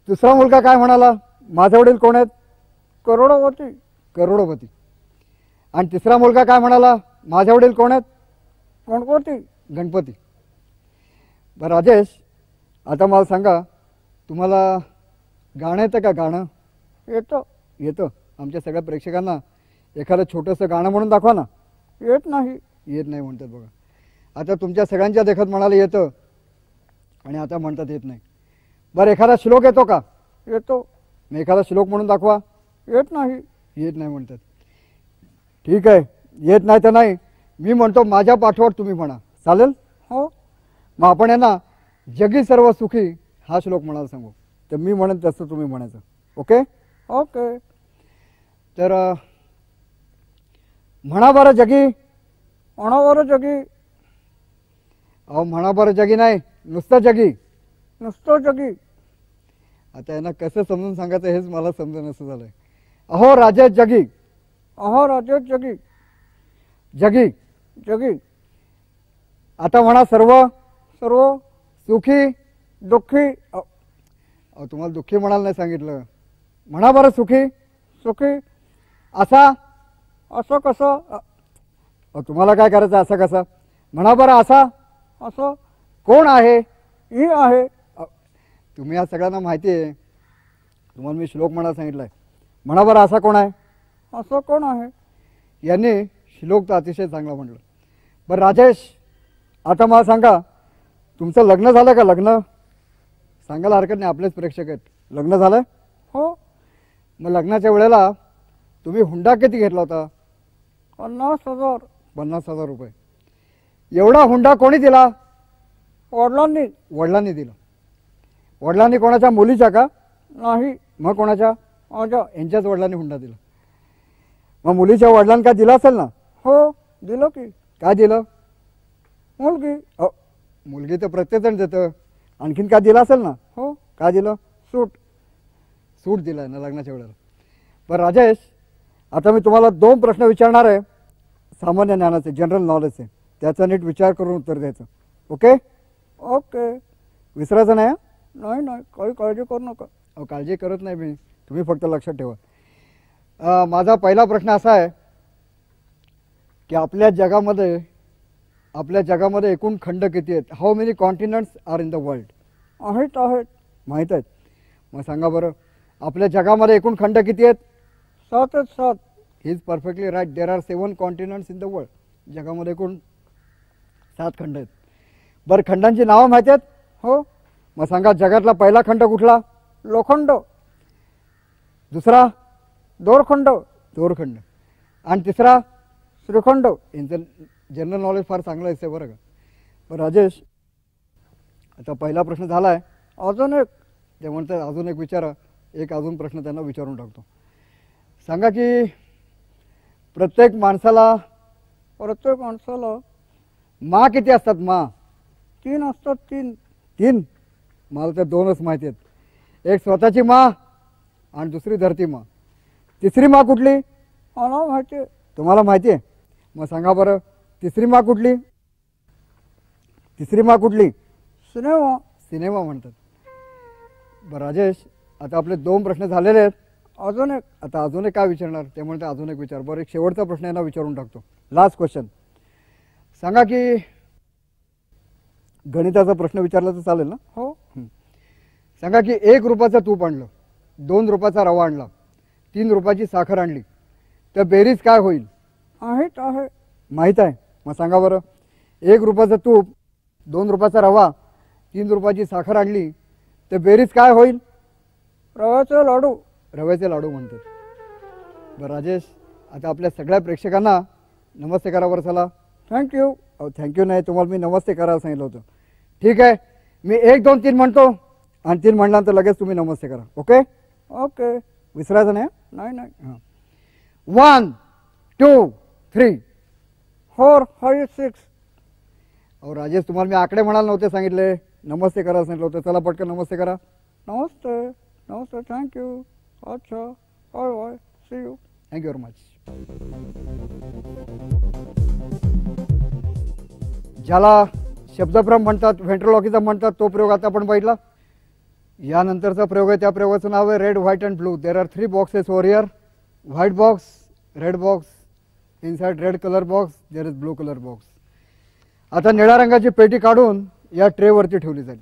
Speaker 2: दुसरा मुलगा काय म्हणाला? माझे वडील कोण आहेत?
Speaker 3: करोडपती.
Speaker 2: करोडपती. आणि तिसरा मुलगा काय म्हणाला? माझे वडील कोण आहेत?
Speaker 3: गणपती.
Speaker 2: गणपती. बरं राजेश, आता मला सांगा तुम्हाला गाणं येतं का? गाणं
Speaker 3: येतं.
Speaker 2: येतं. आमच्या सगळ्या प्रेक्षकांना एखादं छोटंसं गाणं म्हणून दाखवा ना.
Speaker 3: येत नाही.
Speaker 2: येत नाही म्हणतात बघा. आता तुमच्या सगळ्यांच्या देखत म्हणाले येतं आणि आता म्हणतात येत नाही. बरं एखादा श्लोक येतो का?
Speaker 3: येतो.
Speaker 2: मग एखादा श्लोक म्हणून दाखवा.
Speaker 3: येत नाही.
Speaker 2: येत नाही म्हणतात. ठीक आहे, येत नाही तर नाही. मी म्हणतो माझ्या पाठोपाठ तुम्ही म्हणा. चालेल?
Speaker 3: हो.
Speaker 2: मग आपण यांना जगी सर्व सुखी हा श्लोक म्हणायला सांगू. तर मी म्हणेन तसं तुम्ही म्हणायचं. ओके?
Speaker 3: ओके.
Speaker 2: तर म्हणा बरं जगी.
Speaker 3: अणावर जगी.
Speaker 2: अहो म्हणा बरं जगी नाही, नुसतं जगी.
Speaker 3: नुसतं जगी.
Speaker 2: आता यांना कसं समजून सांगायचं हेच मला समजून असं झालंय. अहो राजे जगी.
Speaker 3: अहो राजेश जगी.
Speaker 2: जगी.
Speaker 3: जगी.
Speaker 2: आता म्हणा सर्व
Speaker 3: सर्व
Speaker 2: सुखी.
Speaker 3: दुःखी.
Speaker 2: अहो तुम्हाला दुःखी म्हणायला नाही सांगितलं. म्हणा बरं सुखी.
Speaker 3: सुखी.
Speaker 2: असा.
Speaker 3: असं कसं?
Speaker 2: अहो तुम्हाला काय करायचं असं कसं? म्हणा बरं असा.
Speaker 3: असं.
Speaker 2: कोण आहे?
Speaker 3: ही आहे.
Speaker 2: तुम्ही या सगळ्यांना माहिती आहे. तुम्हाला मी श्लोक म्हणायला सांगितलंय. म्हणा बरं असा कोण आहे?
Speaker 3: असं कोण आहे?
Speaker 2: यांनी श्लोक तर अतिशय चांगला म्हटलं. बरं राजेश, आता मला सांगा तुमचं लग्न झालं का? लग्न सांगायला हरकत नाही, आपलेच प्रेक्षक आहेत. लग्न झालं?
Speaker 3: हो.
Speaker 2: मग लग्नाच्या वेळेला तुम्ही हुंडा किती घेतला होता?
Speaker 3: 50,000.
Speaker 2: 50,000 रुपये. एवढा हुंडा कोणी दिला?
Speaker 3: वडिलांनी.
Speaker 2: वडिलांनी दिला. वडिलांनी कोणाच्या? मुलीच्या का?
Speaker 3: नाही.
Speaker 2: मग कोणाच्या?
Speaker 3: माझ्या.
Speaker 2: यांच्याच वडिलांनी हुंडा दिला. मग मुलीच्या वडिलांनी काय दिला असेल ना?
Speaker 3: हो. दिलं की.
Speaker 2: काय दिलं?
Speaker 3: मुलगी.
Speaker 2: मुलगी तर प्रत्येकजण देतं. आणखीन काय दिलं असेल ना?
Speaker 3: हो.
Speaker 2: काय दिलं?
Speaker 3: सूट.
Speaker 2: सूट दिला ना लग्नाच्या वेळेला. बरं राजेश, आता मी तुम्हाला 2 प्रश्न विचारणार आहे. सामान्य ज्ञानाचे, जनरल नॉलेजचे. त्याचा नीट विचार करून उत्तर द्यायचं. ओके?
Speaker 3: ओके.
Speaker 2: विसरायचं नाही.
Speaker 3: नाही नाही, काही काळजी करू नका.
Speaker 2: अहो काळजी करत नाही मी, तुम्ही फक्त लक्षात ठेवा. माझा पहिला प्रश्न असा आहे की आपल्या जगामध्ये एकूण खंड किती आहेत? How many continents are in the world?
Speaker 3: आहेत.
Speaker 2: माहीत आहेत? मग सांगा बरं आपल्या जगामध्ये एकूण खंड किती आहेत?
Speaker 3: 7 आहेत. 7.
Speaker 2: He is perfectly right. There are 7 continents in the world. जगामध्ये एकूण 7 खंड आहेत. बरं खंडांची नावं माहिती आहेत?
Speaker 3: हो.
Speaker 2: मग सांगा जगातला पहिला खंड कुठला?
Speaker 3: लोखंड.
Speaker 2: दुसरा?
Speaker 3: दोरखंड.
Speaker 2: दोरखंड. आणि तिसरा?
Speaker 3: श्रीखंड.
Speaker 2: यांचं जनरल नॉलेज फार चांगलं असते बरं का. बरं राजेश, आता पहिला प्रश्न झाला आहे.
Speaker 3: अजून एक.
Speaker 2: ते म्हणतात अजून एक विचारा. एक अजून प्रश्न त्यांना विचारून टाकतो. सांगा की प्रत्येक माणसाला मा किती असतात? मा
Speaker 3: 3 असतात. 3.
Speaker 2: 3? मला तर 2च माहिती आहेत. एक स्वतःची मा आणि दुसरी धरती मा. तिसरी मा कुठली?
Speaker 3: मला माहिती आहे.
Speaker 2: तुम्हाला माहिती आहे? मग सांगा बरं तिसरी मा कुठली? तिसरी माळ कुठली?
Speaker 3: सिनेमा.
Speaker 2: सिनेमा म्हणतात. बरं राजेश, आता आपले 2 प्रश्न झालेले आहेत.
Speaker 3: अजून एक.
Speaker 2: आता अजून एक काय विचारणार ते म्हणते अजून एक विचार. बरं, एक शेवटचा प्रश्न यांना विचारून टाकतो. Last question. सांगा की गणिताचा प्रश्न विचारला तर चालेल ना?
Speaker 3: हो.
Speaker 2: सांगा की 1 रुपयाचं तूप आणलं, 2 रुपयाचा रवा आणला, 3 रुपयाची साखर आणली, तर बेरीज काय होईल?
Speaker 3: आहे.
Speaker 2: माहीत आहे? मग सांगा बरं. 1 रुपयाचं तूप, 2 रुपयाचा रवा, 3 रुपयाची साखर आणली, तर बेरीज काय होईल?
Speaker 3: रव्याचे लाडू.
Speaker 2: रव्याचे लाडू म्हणतात. बरं राजेश, आता आपल्या सगळ्या प्रेक्षकांना नमस्ते करा बरं. चला.
Speaker 3: थँक्यू.
Speaker 2: थँक्यू नाही, तुम्हाला मी नमस्ते करायला सांगितलं होतं. ठीक आहे, मी 1 2 3 म्हणतो आणि 3 म्हणल्यानंतर लगेच तुम्ही नमस्ते करा. ओके?
Speaker 3: ओके.
Speaker 2: विसरायचं नाही.
Speaker 3: नाही.
Speaker 2: 1 2 3.
Speaker 3: 4 5 6.
Speaker 2: अहो राजेश, तुम्हाला मी आकडे म्हणायला नव्हते सांगितले, नमस्ते करायला सांगितलं होतं. चला पटकन नमस्ते करा.
Speaker 3: नमस्ते. थँक्यू. अच्छा. Bye. See you.
Speaker 2: Thank you very much. ज्याला शब्दभ्रम म्हणतात, व्हेंट्रोलॉकिझम म्हणतात, तो प्रयोग आता आपण बघितला. यानंतरचा प्रयोग आहे, त्या प्रयोगाचं नाव आहे red white and blue. There are 3 boxes over here. White box, red box, inside red colour box, there is blue colour box. आता निळ्या रंगाची पेटी काढून या ट्रेवरती ठेवली जाईल.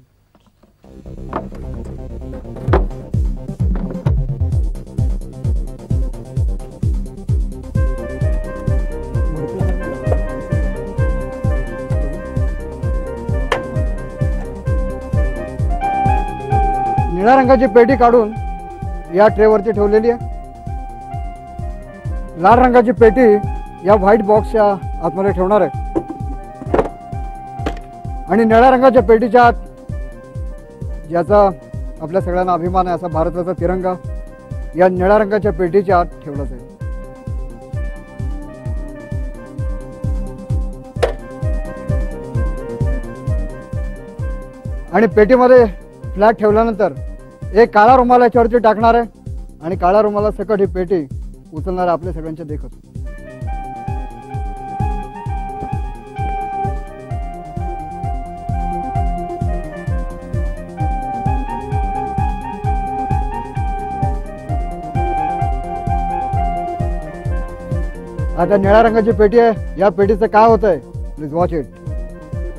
Speaker 2: निळ्या रंगाची पेटी काढून या ट्रेवरती ठेवलेली आहे. लाल रंगाची पेटी या व्हाईट बॉक्सच्या आतमध्ये ठेवणार आहे आणि निळ्या रंगाच्या पेटीच्या आत, ज्याचा आपल्या सगळ्यांना अभिमान आहे, असा भारताचा तिरंगा या निळ्या रंगाच्या पेटीच्या आत ठेवला जाईल. आणि पेटीमध्ये फ्लॅग ठेवल्यानंतर एक काळा रुमाल याच्यावरती टाकणार आहे आणि काळ्या रुमाला सकट ही पेटी उचलणार आपल्या सगळ्यांच्या देखत. आता निळ्या रंगाची पेटी आहे. या पेटीचं काय होतंय? Please watch it.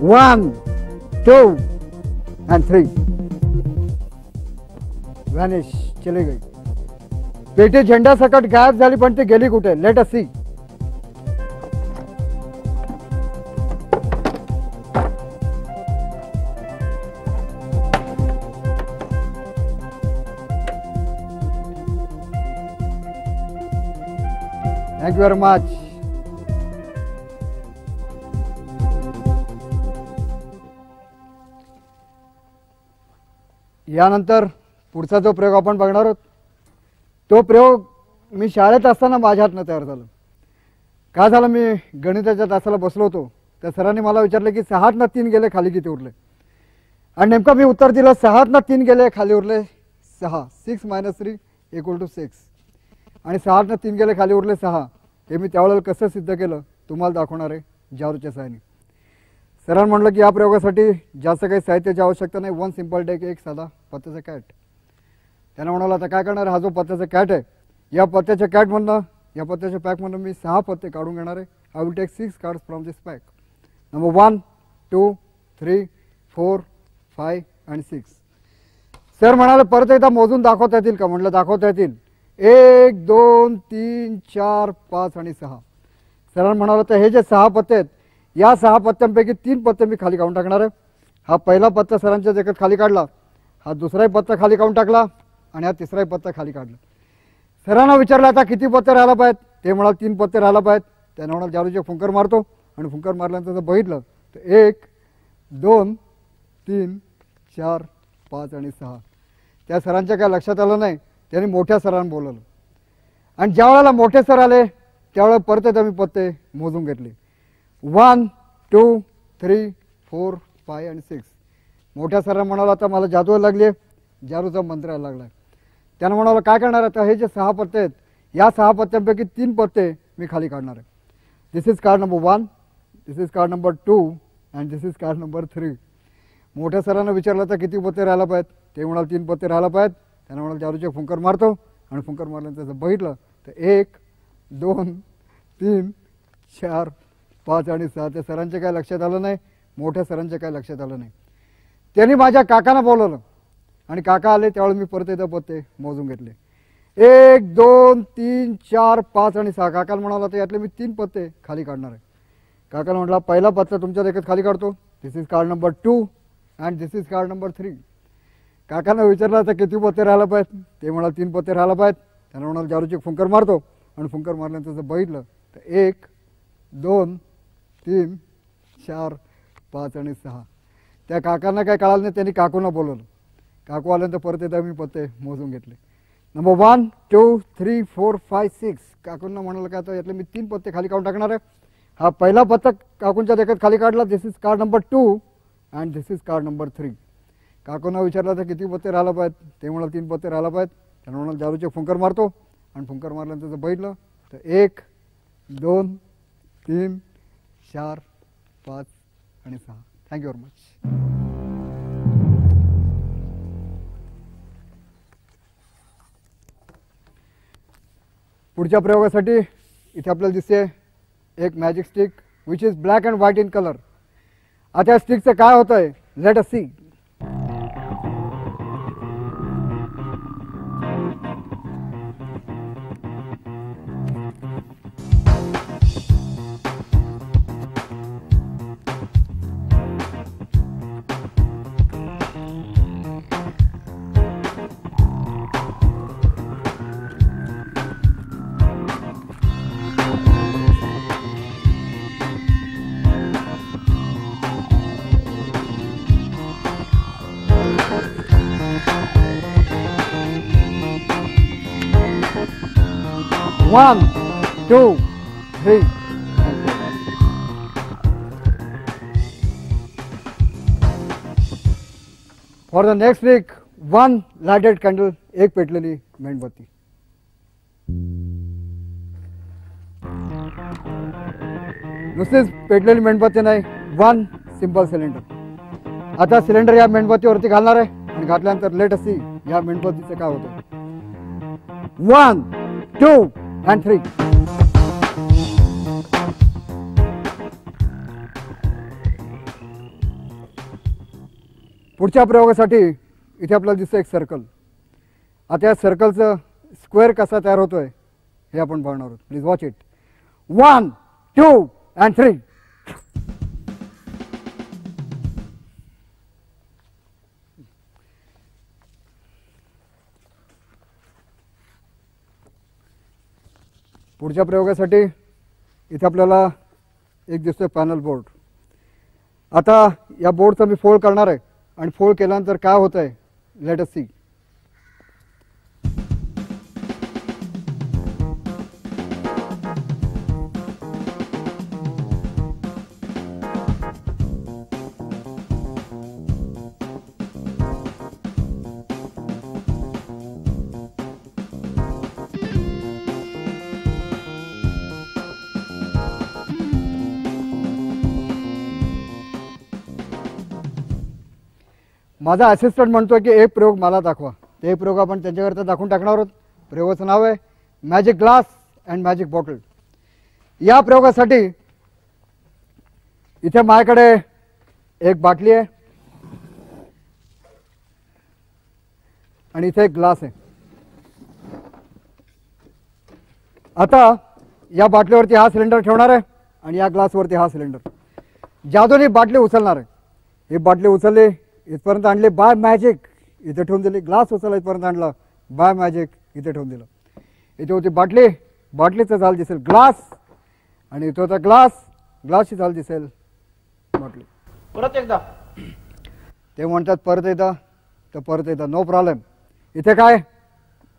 Speaker 2: 1 2 and 3. Vanish, चली गई. पेटी झेंडा सकट गायब झाली, पण ती गेली कुठे? Let us see. Thank you very much. यानंतर पुढचा जो प्रयोग आपण बघणार आहोत, तो प्रयोग मी शाळेत असताना माझ्या हातनं तयार झालं. काय झालं, मी गणिताच्या तासाला बसलो होतो, त्या सरांनी मला विचारलं की 6 ना 3 गेले, खाली किती उरले? आणि नेमकं मी उत्तर दिलं 6 ना 3 गेले, खाली उरले 6. 6 - 3 = 6. आणि 6 ना 3 गेले, खाली उरले 6. हे मी त्यावेळेला कसं सिद्ध केलं तुम्हाला दाखवणार आहे जारूच्या सहाय्याने. सरांनी म्हटलं की या प्रयोगासाठी जास्त काही साहित्याची आवश्यकता नाही. 1 सिंपल डेक, एक साधा पत्त्याचा कॅट. त्यानं म्हणाला आता काय करणार, हा जो पत्त्याचा कॅट आहे, या पत्त्याच्या कॅटमधनं, या पत्त्याच्या पॅकमधनं मी 6 पत्ते काढून घेणार आहे. I will take 6 cards from this pack. Number 1 2 3 4 5 and 6. Sir म्हणाले परत एकदा मोजून दाखवता येतील का? म्हटलं दाखवता येतील. 1 2 3 4 5 आणि 6. सरांनी म्हणाले तर हे जे 6 पत्ते आहेत, या 6 पत्त्यांपैकी 3 पत्ते मी खाली काढून टाकणार आहे. हा पहिला पत्ता सरांच्या देखत खाली काढला, हा दुसराही पत्ता खाली काढून टाकला आणि हा तिसराही पत्ता खाली काढला. सरांना विचारलं आता किती पत्ते राहायला पाहिजेत? ते म्हणाले 3 पत्ते राहायला पाहिजेत. त्याने म्हणाल जालूचे फुंकर मारतो आणि फुंकर मारल्यानंतर जर बघितलं तर 1 2 3 4 5 आणि 6. त्या सरांच्या काय लक्षात आलं नाही, त्यांनी मोठ्या सरांना बोलवलं आणि ज्या वेळेला मोठे सर आले त्यावेळेला परत एकदा मी पत्ते मोजून घेतले. 1 2 3 4 5 आणि 6. मोठ्या सरांना म्हणाला आता मला जादू लागली आहे, जादूचा मंत्र यायला लागला आहे. त्यानं म्हणाला काय करणार आता, हे जे 6 पत्ते आहेत, या 6 पत्त्यांपैकी 3 पत्ते मी खाली काढणार आहे. This is card number 1, this is card number 2 and this is card number 3. मोठ्या सरांना विचारलं तर किती पत्ते राहायला पाहिजेत, ते म्हणाल 3 पत्ते राहायला पाहिजेत. त्यांना म्हणाल जादूचे फुंकर मारतो आणि फुंकर मारल्यानंतर जर बघितलं तर 1 2 3 4 5 आणि 6. त्या सरांचे काय लक्षात आलं नाही, मोठ्या सरांचे काय लक्षात आलं नाही. त्यांनी माझ्या काकांना बोलवलं आणि काका आले. त्यावेळेस मी परत एकदा पत्ते मोजून घेतले. 1 2 3 4 5 आणि 6. काकाला म्हणाला तर यातले मी 3 पत्ते खाली काढणार आहे. काकाला म्हटला पहिला पत्ता तुमच्या देखत खाली काढतो. This is card number 2 and this is card number 3. काकांना विचारलं तर किती पत्ते राहायला पाहिजेत, ते म्हणाल 3 पत्ते राहायला पाहिजेत. त्यांना म्हणाल जादूचे फुंकर मारतो आणि फुंकर मारल्यानंतर जर बघितलं तर 1 2 3 4 5 आणि 6. त्या काकांना काय कळालं नाही. त्यांनी काकूंना बोलवलं. काकू आल्यानंतर परत एकदा मी पत्ते मोजून घेतले. नंबर 1 2 3 4 5 6. काकूंना म्हणाल का तर यातले मी 3 पत्ते खाली काढून टाकणार आहे. हा पहिला पत्ता काकूंच्या देखत खाली काढला. This is card number 2 and this is card number 3. काकूंना विचारलं तर किती पत्ते राहायला पाहिजेत, ते म्हणाल 3 पत्ते राहायला पाहिजेत. त्यांना म्हणाल जादूचे फुंकर मारतो आणि फुंकर मारल्यानंतर जर बघितलं तर 1 2 3 4 5 आणि 6. Thank you very much. पुढच्या प्रयोगासाठी इथे आपल्याला दिसते एक magic stick which is black and white in colour. आता या स्टिकचं काय होतं आहे, let us C. One, 2, 3. For the next week, 1 lighted candle, एक पेटलेली मेणबत्ती. नुसतीच पेटलेली मेणबत्ती नाही, 1 सिंपल सिलेंडर. आता सिलेंडर या मेणबत्तीवरती घालणार आहे आणि घातल्यानंतर लेट अस सी या मेणबत्तीचं काय होतं. 1 2 and 3. पुढच्या प्रयोगासाठी इथे आपल्याला दिसतं एक सर्कल. आता या सर्कलचं स्क्वेअर कसा तयार होतोय हे आपण बघणार आहोत. Please watch it. 1 2 and 3. पुढच्या प्रयोगासाठी इथे आपल्याला एक दिसतोय पॅनल बोर्ड. आता या बोर्डचा मी फोल्ड करणार आहे आणि फोल्ड केल्यानंतर काय होत आहे लेट अस सी. माझा असिस्टंट म्हणतो की एक प्रयोग मला दाखवा. ते प्रयोग आपण त्यांच्याकरता दाखवून टाकणार आहोत. प्रयोगाचं नाव आहे magic glass and magic bottle. या प्रयोगासाठी इथे माझ्याकडे एक बाटली आहे आणि इथे एक ग्लास आहे. आता या बाटलीवरती हा सिलेंडर ठेवणार आहे आणि या ग्लासवरती हा सिलेंडर. जादूने बाटली उचलणार आहे. ही बाटली उचलली, इथपर्यंत आणली, बाय मॅजिक इथे ठेवून दिली. ग्लास उचलला, इथपर्यंत आणला, बाय मॅजिक इथे ठेवून दिलं. इथे होती बाटली, बाटलीचं झाल दिसेल ग्लास, आणि इथे होता ग्लास, ग्लासची झाल दिसेल बाटली.
Speaker 1: परत एकदा
Speaker 2: ते म्हणतात परत एकदा, तर परत एकदा, नो प्रॉब्लेम. इथे काय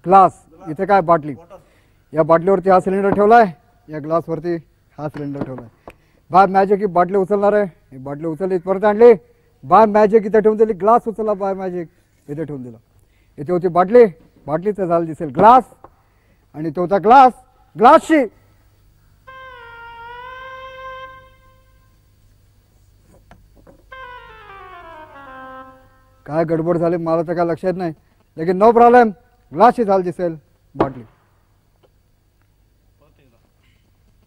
Speaker 2: ग्लास, इथे काय बाटली. या बाटलीवरती हा सिलेंडर ठेवलाय, या ग्लासवरती हा सिलेंडर ठेवलाय. बाय मॅजिक ही बाटली उचलणार आहे. ही बाटली उचलली, इथपर्यंत आणली, बाय मॅजिक इथे ठेवून दिली. ग्लास उचलला, बाय मॅजिक इथे ठेवून दिला. इथे होती बाटली, बाटलीचं झाल दिसेल ग्लास, आणि तो होता ग्लास, ग्लासची काय गडबड झाली मला तर काय लक्षात नाही, लेकिन नो प्रॉब्लेम, ग्लासची झाल दिसेल, बाटली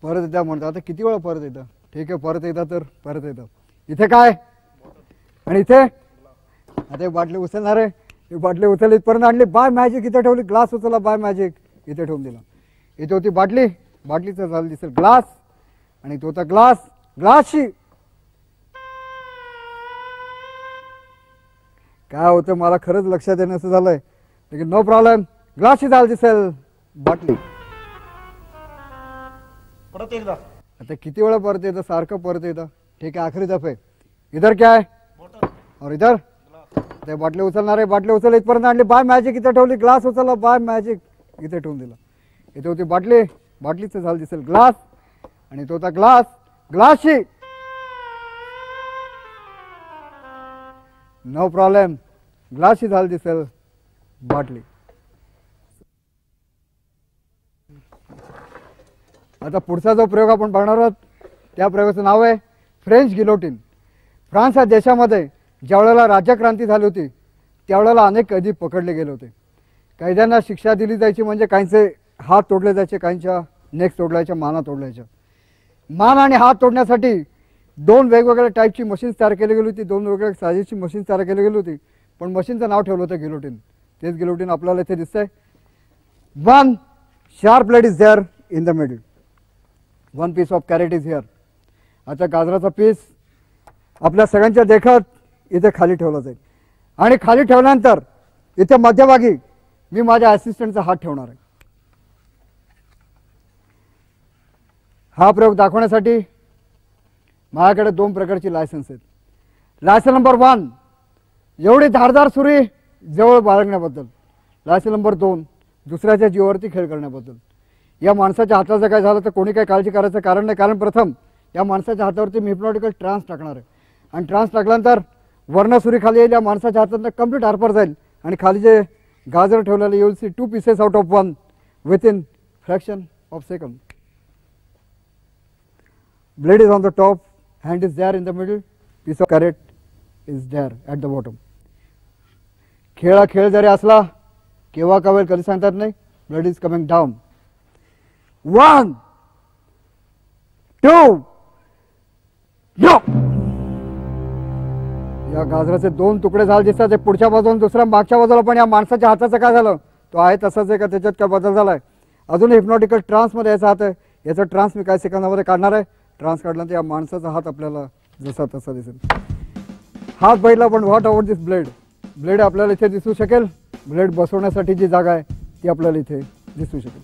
Speaker 2: परत येत्या म्हणतो. आता किती वेळा परत येतं? ठीक आहे, परत येतं तर परत येतं. इथे काय आणि इथे आता बाटली उचलणार आहे. ही बाटली उचलली इथपर्यंत आणली, बाय मॅजिक इथे ठेवली, ग्लास उचलला, बाय मॅजिक इथे ठेवून दिला. इथे होती बाटली, बाटलीचं झालं दिसेल ग्लास, आणि तो होता ग्लास, ग्लासची काय होतं मला खरंच लक्षात येणं असं झालंय, लेकिन नो प्रॉब्लेम, ग्लासची झाल दिसेल, बाटली
Speaker 1: परत एकदा.
Speaker 2: आता किती वेळा परत येतं? सारखं परत येतं. ठीक आहे, आखरी दफे. इधर क्या है और इधर ते बाटली उचलणार आहे, बाटली उचल इथपर्यंत आणली, बाय मॅजिक इथे ठेवली, ग्लास उचलला, बाय मॅजिक इथे ठेवून दिला. इथे होती बाटली, बाटलीचं झालं दिसेल ग्लास, आणि तो होता ग्लास, ग्लासची नो प्रॉब्लेम, ग्लासची झाल दिसेल, बाटली. आता पुढचा जो प्रयोग आपण पाहणार आहोत त्या प्रयोगाचं नाव आहे फ्रेंच गिलोटिन. फ्रान्स या देशामध्ये ज्यावेळेला राज्यक्रांती झाली होती त्यावेळेला अनेक कैदी पकडले गेले होते. कैद्यांना शिक्षा दिली जायची म्हणजे काहींचे हात तोडले जायचे, काहींच्या नेक तोडल्याच्या, माना तोडल्याच्या. मान आणि हात तोडण्यासाठी 2 वेगवेगळ्या टाईपची मशीन्स तयार केली गेली होती, 2 वेगवेगळ्या साईजची मशीन्स तयार केली गेली होती, पण मशीनचं नाव ठेवलं होतं गिलोटिन. तेच गिलोटिन आपल्याला इथे दिसतंय. 1 sharp blade is there in the middle, 1 piece of carrot is here. आता गाजराचा पीस आपल्या सगळ्यांच्या देखत इथे खाली ठेवला जाईल, आणि खाली ठेवल्यानंतर इथे मध्यभागी मी माझ्या असिस्टंटचा हात ठेवणार आहे. हा प्रयोग दाखवण्यासाठी माझ्याकडे 2 प्रकारची लायसन्स आहेत. लायसन्स नंबर 1 एवढी धारदार सुरी जवळ बाळगण्याबद्दल, लायसन्स नंबर 2 दुसऱ्याच्या जीवावरती खेळ करण्याबद्दल. या माणसाच्या हाताचं काय झालं तर कोणी काही काळजी करायचं कारण नाही, कारण प्रथम या माणसाच्या हातावरती मी हिप्नॉटिकल ट्रान्स टाकणार आहे, आणि ट्रान्स टाकल्यानंतर वर्णसुरी खाली येईल, या माणसाच्या हातातनं कंप्लीट आरपार जाईल, आणि खाली जे गाजर ठेवलेले you will C 2 pieces out of 1 within fraction of second. Blade is on the top, hand is there in the middle, piece of carrot is there at the bottom. खेळ जरी असला केव्हा का वेळ कधी सांगतात नाही. Blood is coming down. 1 2 यो. या गाजराचे 2 तुकडे झाले दिसतात, पुढच्या बाजूला दुसऱ्या मागच्या बाजूला, पण या माणसाच्या हाताचं काय झालं? तो आहे तसाच आहे का त्याच्यात काय बदल झालाय? अजून हिप्नॉटिकल ट्रान्समध्ये याचा हात आहे, याचा ट्रान्स मी काही सेकंदामध्ये काढणार आहे. ट्रान्स काढल्यानंतर या माणसाचा हात आपल्याला जसा तसा दिसेल. हात बैठला, पण what about this blade? Blade आपल्याला इथे दिसू शकेल. ब्लेड बसवण्यासाठी जी जागा आहे ती आपल्याला इथे दिसू शकेल.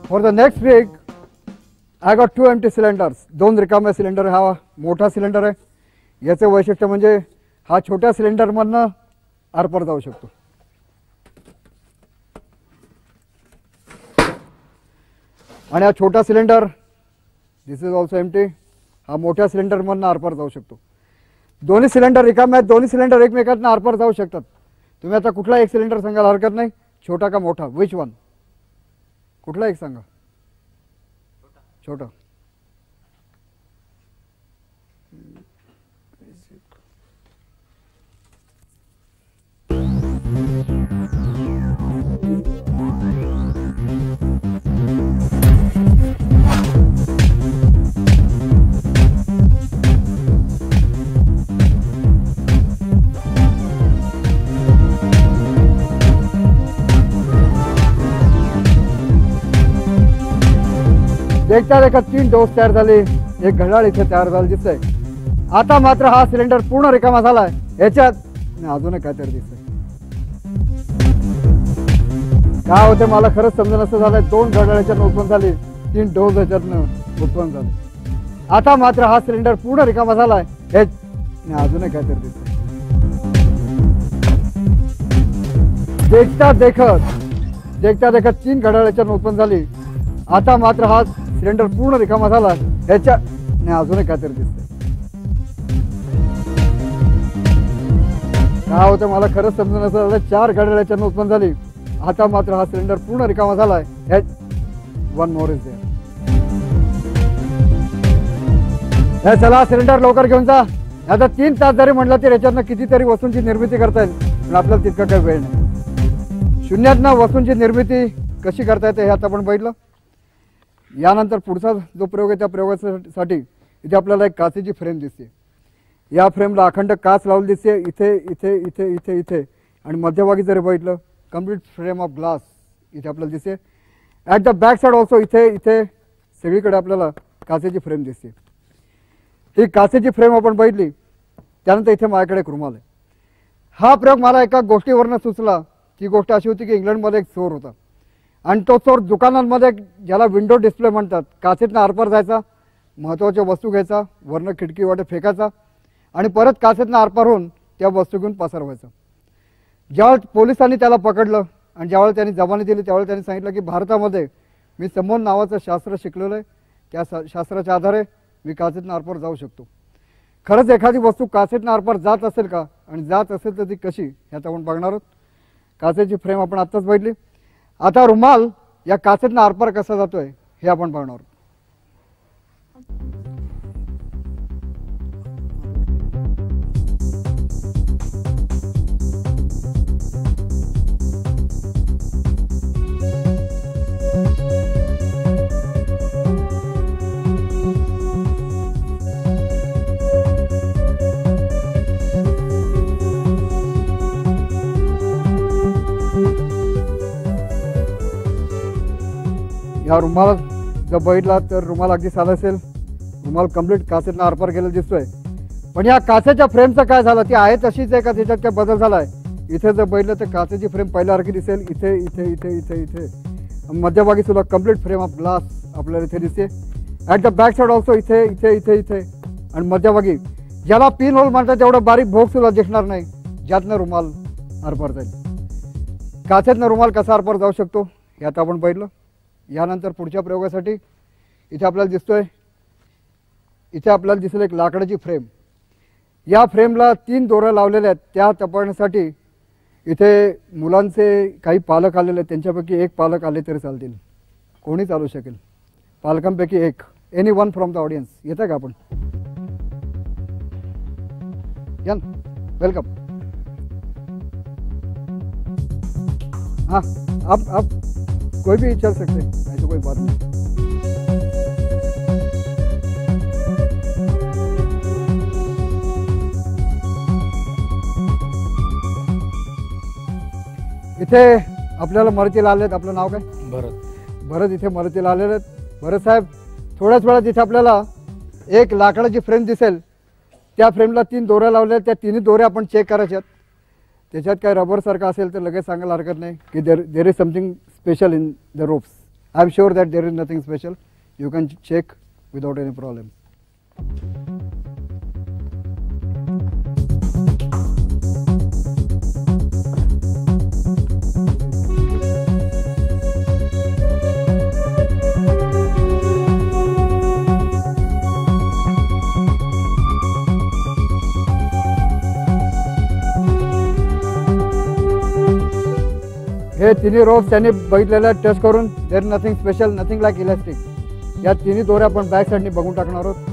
Speaker 2: For the next trick I got 2 empty cylinders. 2 रिकाम्या सिलेंडर. हा मोठा सिलेंडर आहे. याचे वैशिष्ट्य म्हणजे हा छोट्या सिलेंडरमधनं आरपार जाऊ शकतो. आणि हा छोटा cylinder this is also empty. हा मोठ्या सिलेंडरमधनं आरपार जाऊ शकतो. दोन्ही सिलेंडर रिकामे आहेत. दोन्ही सिलेंडर एकमेकांना आरपार जाऊ शकतात. तुम्ही आता कुठला एक सिलेंडर सांगायला हरकत नाही, छोटा का मोठा, विच वन? कुठला एक सांगा. छोटा. देखता देखता 3 डोस तयार झाले. एक घड्याळ इथे तयार झालं दिसतंय. आता मात्र हा सिलेंडर पूर्ण रिकामा झालाय. याच्यात अजून काहीतरी दिसतंय. काय होते मला खरंच समजून असं झालंय. 2 घड्याळाच्यानं उत्पन्न झाली, 3 डोस याच्यातनं उत्पन्न झाले. आता मात्र हा सिलेंडर पूर्ण रिकामा झालाय. अजून काहीतरी दिसतंय. देखता देखत 3 घड्याळाच्यानं उत्पन्न झाली. आता मात्र हा सिलेंडर पूर्ण रिकामा झाला. ह्याच्या अजूनही काहीतरी दिसतंय. काय होतं मला खरंच समजून असं झालं. 4 घड्याळाच्या उत्पन्न झाली. आता मात्र हा सिलेंडर पूर्ण रिकामा झालाय. One more is there. हे चला सिलेंडर लवकर घेऊन जा. आता 3 तास जरी म्हटलं तर याच्यातनं कितीतरी वस्तूंची निर्मिती करता येईल, पण आपल्याला तितका काही वेळ नाही. शून्यातनं वस्तूंची निर्मिती कशी करता येते हे आता आपण बघितलं. यानंतर पुढचा जो प्रयोग आहे त्या प्रयोगासाठी इथे आपल्याला एक काचेची फ्रेम दिसते. या फ्रेमला अखंड काच लावली दिसते इथे इथे इथे इथे इथे आणि मध्यभागी जरी बघितलं कम्प्लीट फ्रेम ऑफ ग्लास इथे आपल्याला दिसते. At the back side also इथे इथे सगळीकडे आपल्याला काचेची फ्रेम दिसते. ही काचेची फ्रेम आपण बघितली. त्यानंतर इथे माझ्याकडे एक रुमाल आहे. हा प्रयोग मला एका गोष्टीवरनं सुचला. ती गोष्ट अशी होती की इंग्लंडमध्ये एक चोर होता आणि तो चोर दुकानांमध्ये ज्याला विंडो डिस्प्ले म्हणतात काचेतनं आरपार जायचा, महत्त्वाच्या वस्तू घ्यायचा, वरनं खिडकी वाटे फेकायचा आणि परत काचेतनं आरपार होऊन त्या वस्तू घेऊन पसार व्हायचा. ज्यावेळेस पोलिसांनी त्याला पकडलं आणि ज्यावेळेस त्यांनी जबानी दिली त्यावेळेस त्यांनी सांगितलं की भारतामध्ये मी समोन नावाचं शास्त्र शिकलेलं आहे. त्या शास्त्राच्या आधारे मी काचेतनं आरपार जाऊ शकतो. खरंच एखादी वस्तू काचेतनं आरपार जात असेल का आणि जात असेल तर ती कशी ह्यात आपण बघणार आहोत. काचेची फ्रेम आपण आत्ताच बघितली. आता रुमाल या काचेतनं आरपार कसा जातोय हे आपण बघणार आहोत. हा रुमाल जर बघितला तर रुमाल अगदी साधा असेल. रुमाल कम्प्लीट काचेतनं आरपार गेलेला दिसतोय. पण या काचेच्या फ्रेमचं काय झालं, ती आहे तशीच आहे का त्याच्यात काय बदल झाला आहे. इथे जर बघितलं तर काचेची फ्रेम पहिल्यासारखी दिसेल. इथे इथे इथे इथे इथे मध्यभागी सुद्धा कम्प्लीट फ्रेम ऑफ ग्लास आपल्याला इथे दिसते. At the back side also इथे इथे इथे इथे आणि मध्यभागी ज्याला पिन होल म्हणतात तेवढं बारीक भोग सुद्धा दिसणार नाही ज्यातनं रुमाल आरपार जाईल. काचेतनं रुमाल कसा आरपार जाऊ शकतो हे आता आपण बघितलं. यानंतर पुढच्या प्रयोगासाठी इथे आपल्याला दिसतोय, इथे आपल्याला दिसेल एक लाकडाची फ्रेम. या फ्रेमला 3 दोऱ्या लावलेल्या आहेत. त्या तपासण्यासाठी इथे मुलांचे काही पालक आलेले आहेत. त्यांच्यापैकी एक पालक आले तरी चालतील, कोणी चालू शकेल. पालकांपैकी एक, any one from the audience. येतं का आपण? या वेलकम. हाँ आप कोई भी चल सकते हैं, ऐसा कोई बात नहीं. इथे आपल्याला मदतीला आलेत. आपलं नाव काय?
Speaker 1: भरत.
Speaker 2: भरत इथे मदतीला आलेले आहेत. भरत साहेब, थोड्याच वेळात इथे आपल्याला एक लाकडाची फ्रेम दिसेल. त्या फ्रेमला 3 दोऱ्या लावल्या आहेत. त्या 3ही दोऱ्या आपण चेक करायच्यात. त्याच्यात काय रबरसारखं असेल तर लगेच सांगायला हरकत नाही की there is something special in the ropes. I am sure that there is nothing special. You can check without any problem. हे 3ही रोप्स त्यांनी बघितलेल्या टेस्ट करून देर nothing special, nothing like elastic. या 3ही दोऱ्या आपण बॅक साईडने बघून टाकणार आहोत.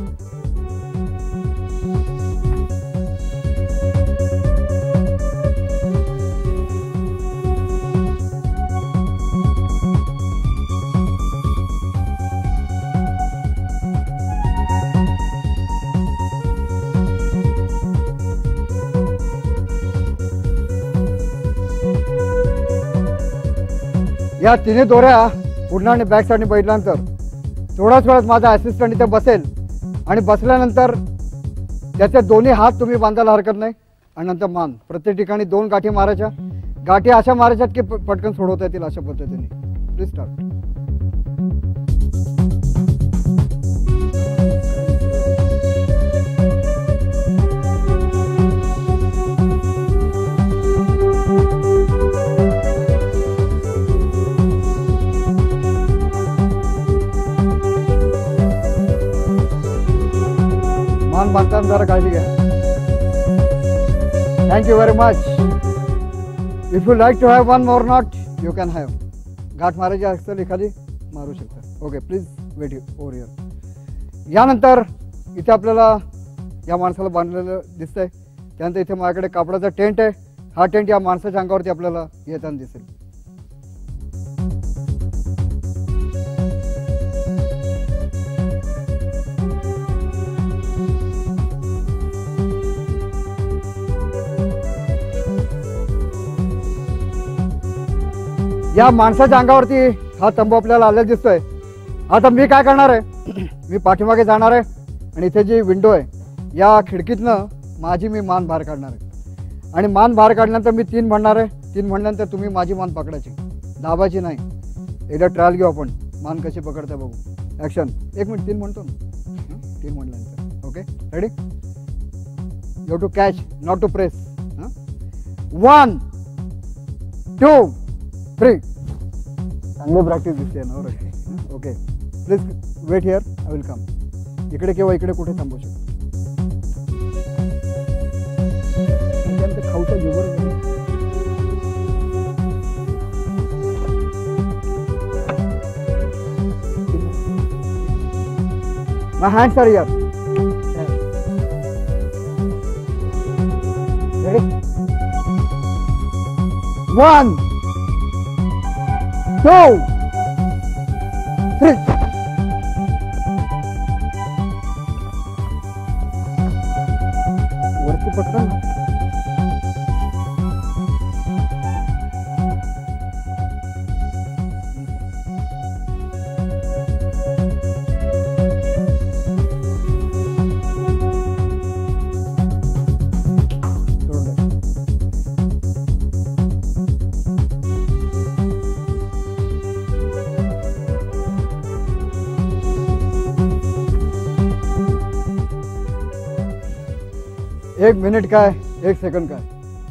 Speaker 2: या 3ही दोऱ्या पुन्हा आणि बॅक साईडने बघितल्यानंतर थोड्याच वेळात माझा असिस्टंट इथे बसेल आणि बसल्यानंतर त्याचे दोन्ही हात तुम्ही बांधायला हरकत नाही आणि नंतर मान. प्रत्येक ठिकाणी 2 गाठी मारायच्या. गाठी अशा मारायच्यात की पटकन सोडवता येतील अशा पद्धतीने. Please start. मान बांधताना जरा काळजी घ्या. Thank you very much. If you like to have one more knot you can have. गाठ मारायची असेल एखादी मारू शकता. Okay, please wait over here. यानंतर इथे आपल्याला या माणसाला बांधलेलं दिसतंय. त्यानंतर इथे माझ्याकडे कापडाचा टेंट आहे. हा टेंट या माणसाच्या अंगावरती आपल्याला येताना दिसेल. या माणसाच्या अंगावरती हा तंबू आपल्याला आलेला दिसतोय. आता मी काय करणार आहे, मी पाठीमागे जाणार आहे आणि इथे जी विंडो आहे या खिडकीतनं माझी मी मान बाहेर काढणार आहे आणि मान बाहेर काढल्यानंतर मी 3 म्हणणार आहे. 3 म्हणल्यानंतर तुम्ही माझी मान पकडायची, दाबायची नाही. एकदा ट्रायल घेऊ आपण, मान कशी पकडते बघू. ॲक्शन. 1 मिनिट. 3 म्हणतो ना, 3 म्हणल्यानंतर. Okay, ready. You to catch, not to press. 1 2 3. चांगली प्रॅक्टिस दिसते ना. Okay, please wait here, I will come. इकडे किंवा इकडे कुठे थांबू शकतो. खाऊचं जुबर. My hands are here. Ready? 1 2 3. वरती पटकन. एक मिनिट काय, 1 सेकंड काय,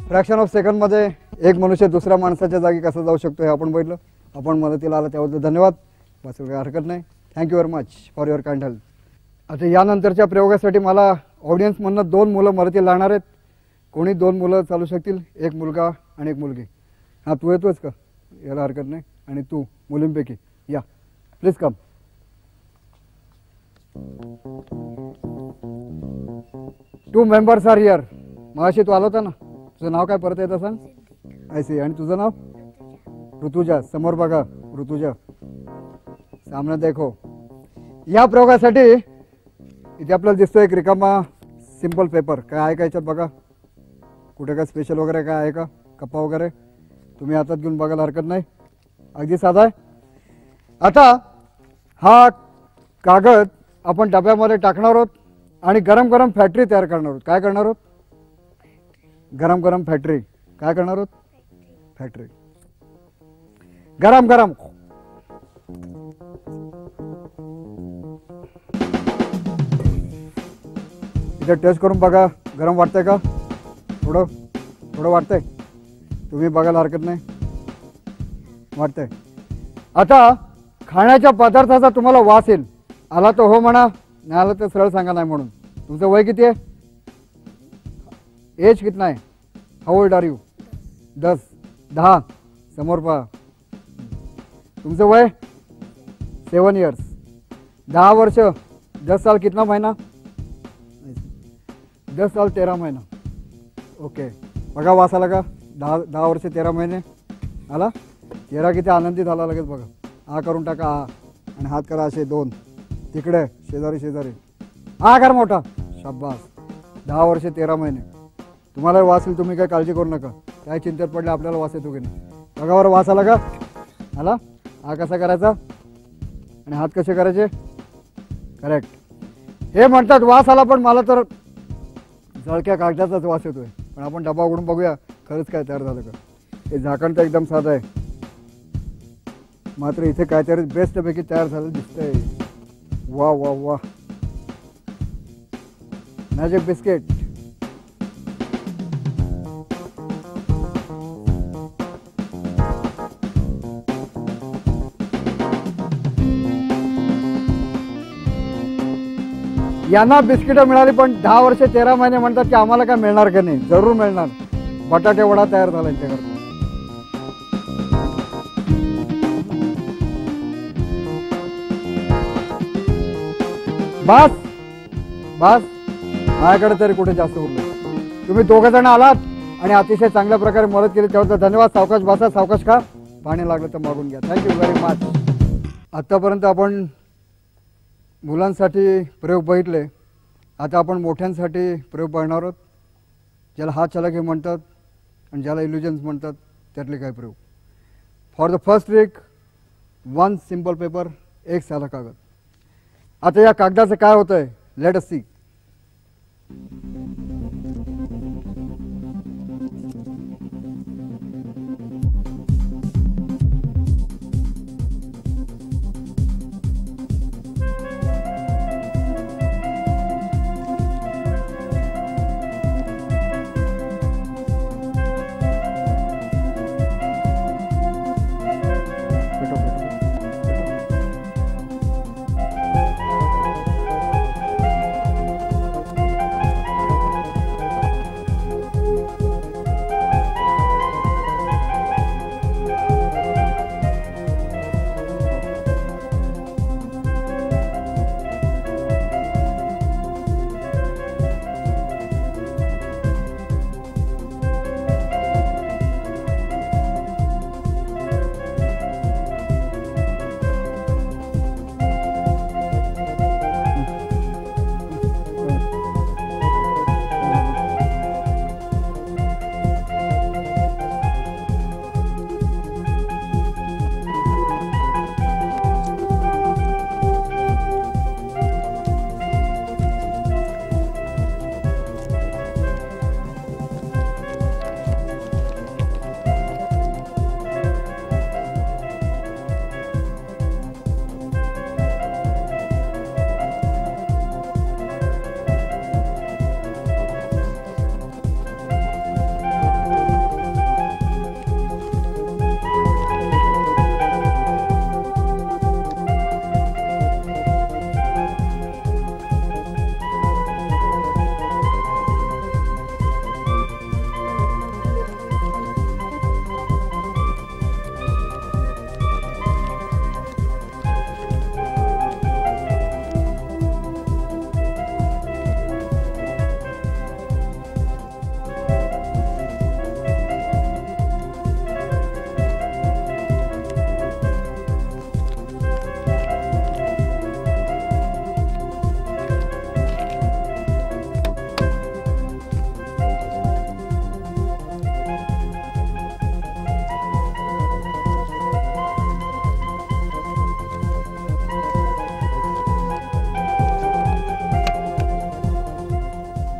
Speaker 2: फ्रॅक्शन ऑफ सेकंडमध्ये एक मनुष्य दुसऱ्या माणसाच्या जागी कसा जाऊ शकतो हे आपण बघितलं. आपण मदतीला आला त्याबद्दल धन्यवाद. बस काही हरकत नाही. Thank you very much for your kind help. आता यानंतरच्या प्रयोगासाठी मला ऑडियन्समधनं 2 मुलं मदतीला लागणार आहेत. कोणी 2 मुलं चालू शकतील, एक मुलगा आणि एक मुलगी. हां, तू येतोस का? याला हरकत नाही. आणि तू मुलींपैकी या, please come. Two members are here. मगाशी तू आला होता ना, तुझं नाव काय परत येतं सांग. I see. आणि तुझं नाव? ऋतुजा. समोर बघा, ऋतुजा. सामने देखो. या प्रयोगासाठी इथे आपल्याला दिसतोय एक रिकामा सिंपल पेपर. काय आहे का याच्यात बघा. कुठे काय स्पेशल वगैरे काय आहे का, कप्पा वगैरे तुम्ही हातात घेऊन बघायला हरकत नाही. अगदी साधा आहे. आता हा कागद आपण डब्यामध्ये टाकणार आहोत आणि गरम गरम फॅक्टरी तयार करणार आहोत. काय करणार आहोत? गरम गरम फॅक्टरी. काय करणार आहोत? फॅक्टरी. गरम गरम. इथे टेस्ट करून बघा, गरम वाटतंय का? थोडं थोडं वाटतंय. तुम्ही बघायला हरकत नाही. वाटतंय. आता खाण्याच्या पदार्थाचा तुम्हाला वास येईल. आला तर हो म्हणा, नाही आला तर सरळ सांगा नाही म्हणून. तुमचं वय किती आहे? एज कितना आहे? How old are you? 10. समोर पहा. तुमचं वय? 7 इयर्स. 10 वर्ष. 10 साल कितना महीना? 10 साल 13 महिना. ओके, बघा वास आला का? 10 वर्ष 13 महिने आला. चेहरा किती आनंदी झाला लगेच बघा. हा करून टाका. हा आणि हात करा असे 2 तिकडे शेजारी शेजारी. हा कर मोठा. शाबास. 10 वर्ष 13 महिने. तुम्हाला वास येईल, तुम्ही काय काळजी करू नका. काय चिंतेत पडले आपल्याला वास येतो की नाही. बघा बरं वास आला का? आला. हा कसा करायचा आणि हात कसे करायचे? करेक्ट. हे म्हणतात वास आला, पण मला तर जळक्या कागदाचाच वास येतोय. पण आपण डबा उघडून बघूया खरंच काय तयार झालं का. हे झाकण तर एकदम साधं आहे, मात्र इथे काहीतरी बेस्टपैकी तयार झालं दिसतंय. वा वा वा. Magic biscuit. यांना बिस्किटं मिळाली, पण 10 वर्ष 13 महिने म्हणतात की आम्हाला काय मिळणार का नाही. जरूर मिळणार. बटाटे वडा तयार झाला यांच्याकडे. बस बस माझ्याकडे तरी कुठे जास्त उरलं. तुम्ही दोघं जण आलात आणि अतिशय चांगल्या प्रकारे मदत केली त्याबद्दल धन्यवाद. सावकाश बसा, सावकाश खा, पाणी लागलं तर मागून घ्या. Thank you very much. आत्तापर्यंत आपण मुलांसाठी प्रयोग बघितले. आता आपण मोठ्यांसाठी प्रयोग बघणार आहोत, ज्याला हात चलाकी म्हणतात आणि ज्याला इल्युजन्स म्हणतात त्यातले काही प्रयोग. For the first trick 1 simple paper, एक साधा कागद. आता या कागदाचं काय होतं आहे, let us see.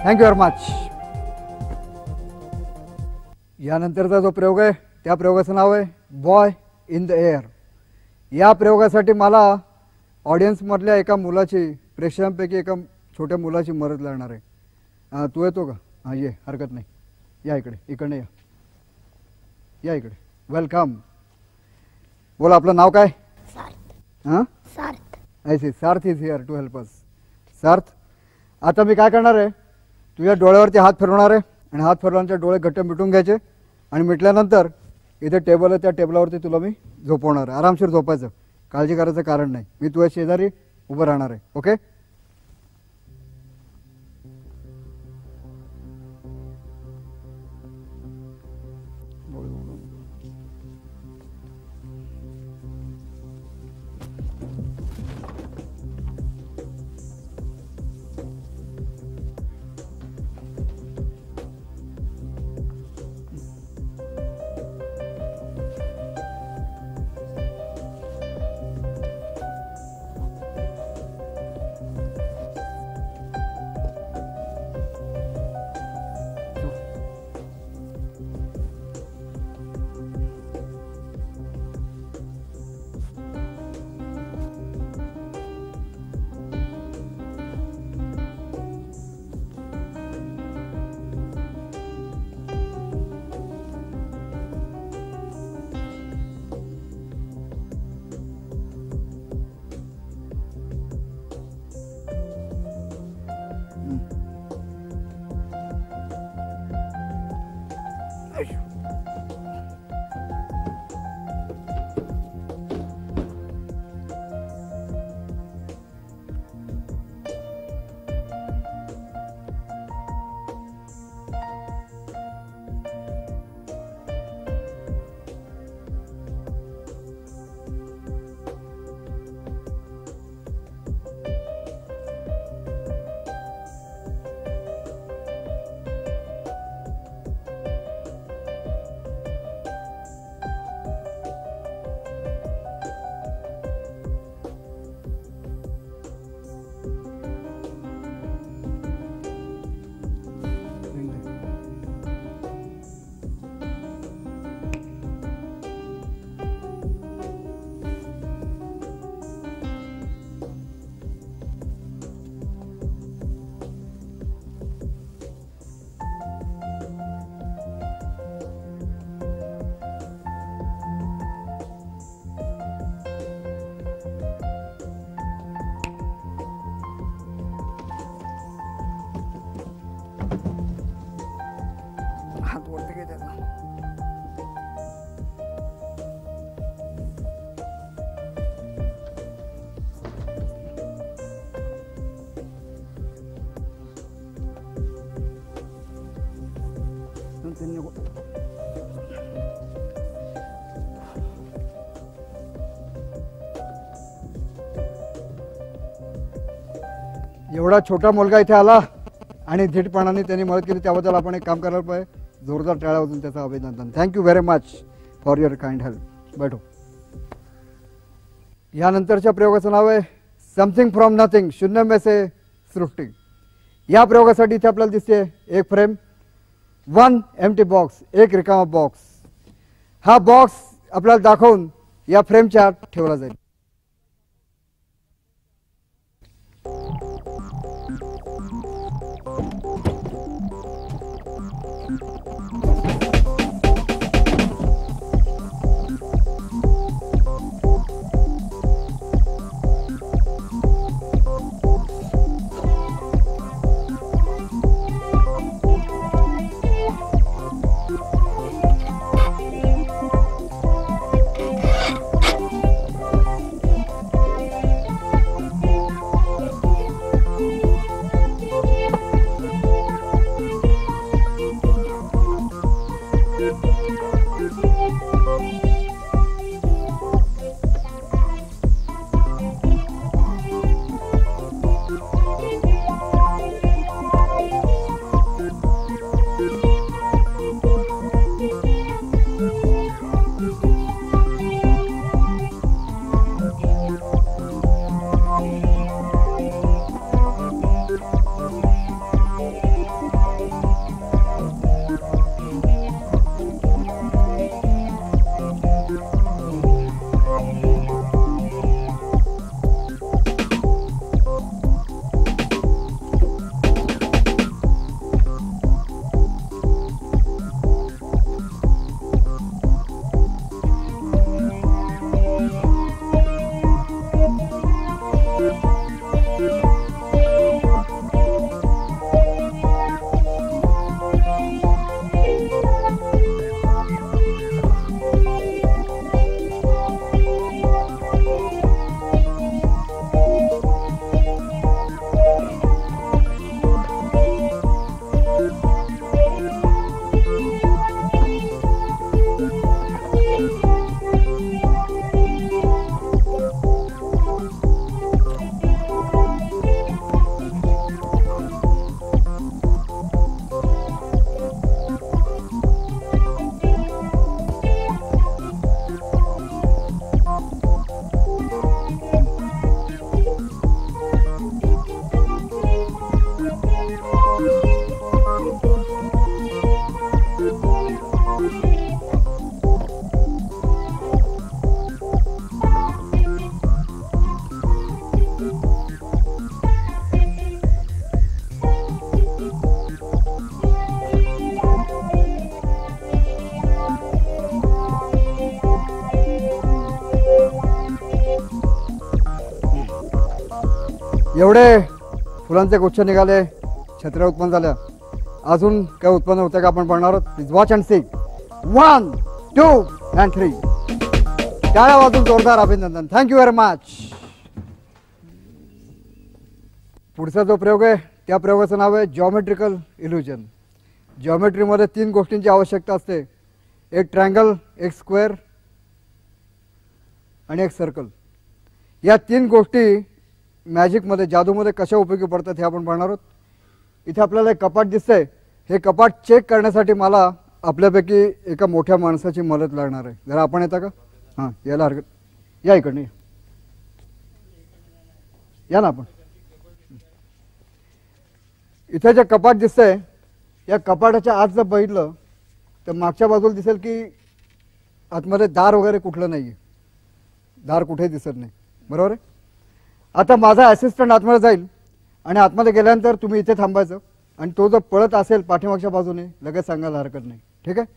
Speaker 2: Thank you very much. यानंतरचा जो प्रयोग आहे त्या प्रयोगाचं नाव आहे बॉय इन द एअर. या प्रयोगासाठी मला ऑडियन्समधल्या एका मुलाची, प्रेक्षकांपैकी एका छोट्या मुलाची मदत लागणार आहे. तू येतो का? हां ये, हरकत नाही. या इकडे, इकडे या, या इकडे. वेलकम. बोला आपलं नाव काय? हां सार्थ. ऐसे Sarth is here to help us. Sarth, आता मी काय करणार आहे, तुझ्या डोळ्यावरती हात फिरवणार आहे आणि हात फिरवल्यानंतर डोळे घट्ट मिटून घ्यायचे आणि मिटल्यानंतर इथे टेबल आहे त्या टेबलावरती तुला मी झोपवणार आहे. आरामशीर झोपायचं, काळजी करायचं कारण नाही. मी तुझ्या शेजारी उभं राहणार आहे. ओके? एवढा छोटा मुलगा इथे आला आणि धीटपणाने त्यांनी मदत केली त्याबद्दल आपण एक काम करायला पाहिजे. जोरदार टाळ्या वाजून त्याचं अभिनंदन. Thank you very much for your kind help. बैठो. यानंतरच्या प्रयोगाचं नाव आहे समथिंग फ्रॉम नथिंग, शून्य में से सृष्टी. या प्रयोगासाठी इथे आपल्याला दिसते एक फ्रेम, 1 एम्प्टी बॉक्स, एक रिकामा बॉक्स. हा बॉक्स आपल्याला दाखवून या फ्रेमच्या आत ठेवला जाईल. एवढे फुलांचे गुच्छ निघाले, छत्र्या उत्पन्न झाल्या. अजून काय उत्पन्न होतं का आपण बघणार आहोत. Please watch and see. 1 2 and 3. टाळ्या वाजून जोरदार अभिनंदन. Thank you very much. पुढचा जो प्रयोग आहे त्या प्रयोगाचं नाव आहे जॉमेट्रिकल इल्युजन. जॉमेट्रीमध्ये 3 गोष्टींची आवश्यकता असते. एक ट्रायंगल, एक स्क्वेअर आणि एक सर्कल. या 3 गोष्टी मॅजिकमध्ये, जादूमध्ये कशा उपयोगी पडतात हे आपण पाहणार आहोत. इथे आपल्याला एक कपाट दिसतंय. हे कपाट चेक करण्यासाठी मला आपल्यापैकी एका मोठ्या माणसाची मदत लागणार आहे. जरा आपण येता का? हां, यायला हरकत. या इकडनं या ना आपण. इथे जे कपाट दिसतंय या कपाटाच्या आत जर बघितलं तर मागच्या बाजूला दिसेल की आतमध्ये दार वगैरे कुठलं नाही आहे. दार कुठेही दिसत नाही. बरोबर आहे. आता माझा असिस्टंट आतमध्ये जाईल आणि आतमध्ये गेल्यानंतर तुम्ही इथे थांबायचं आणि तो जर पळत असेल पाठीमागच्या बाजूने लगेच सांगायला हरकत नाही. ठीक आहे.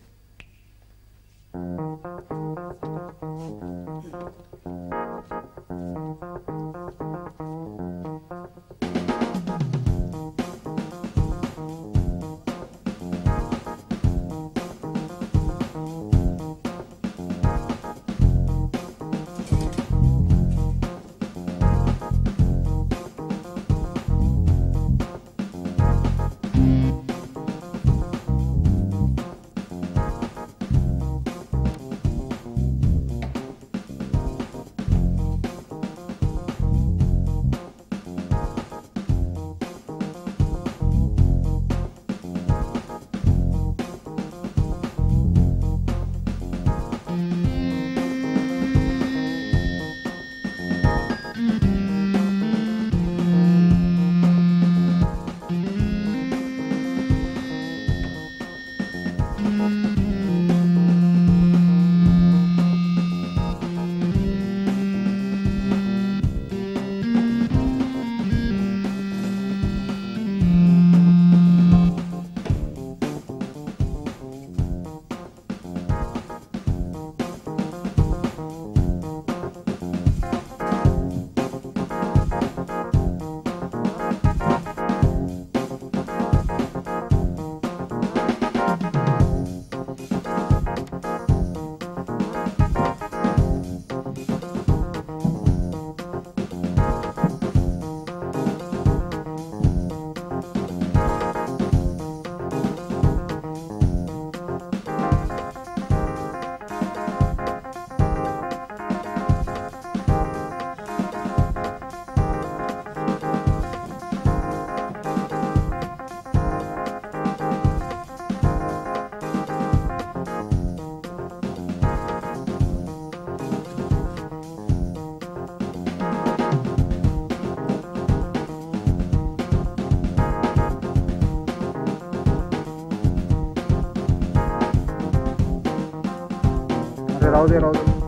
Speaker 2: राहू दे राहू दे.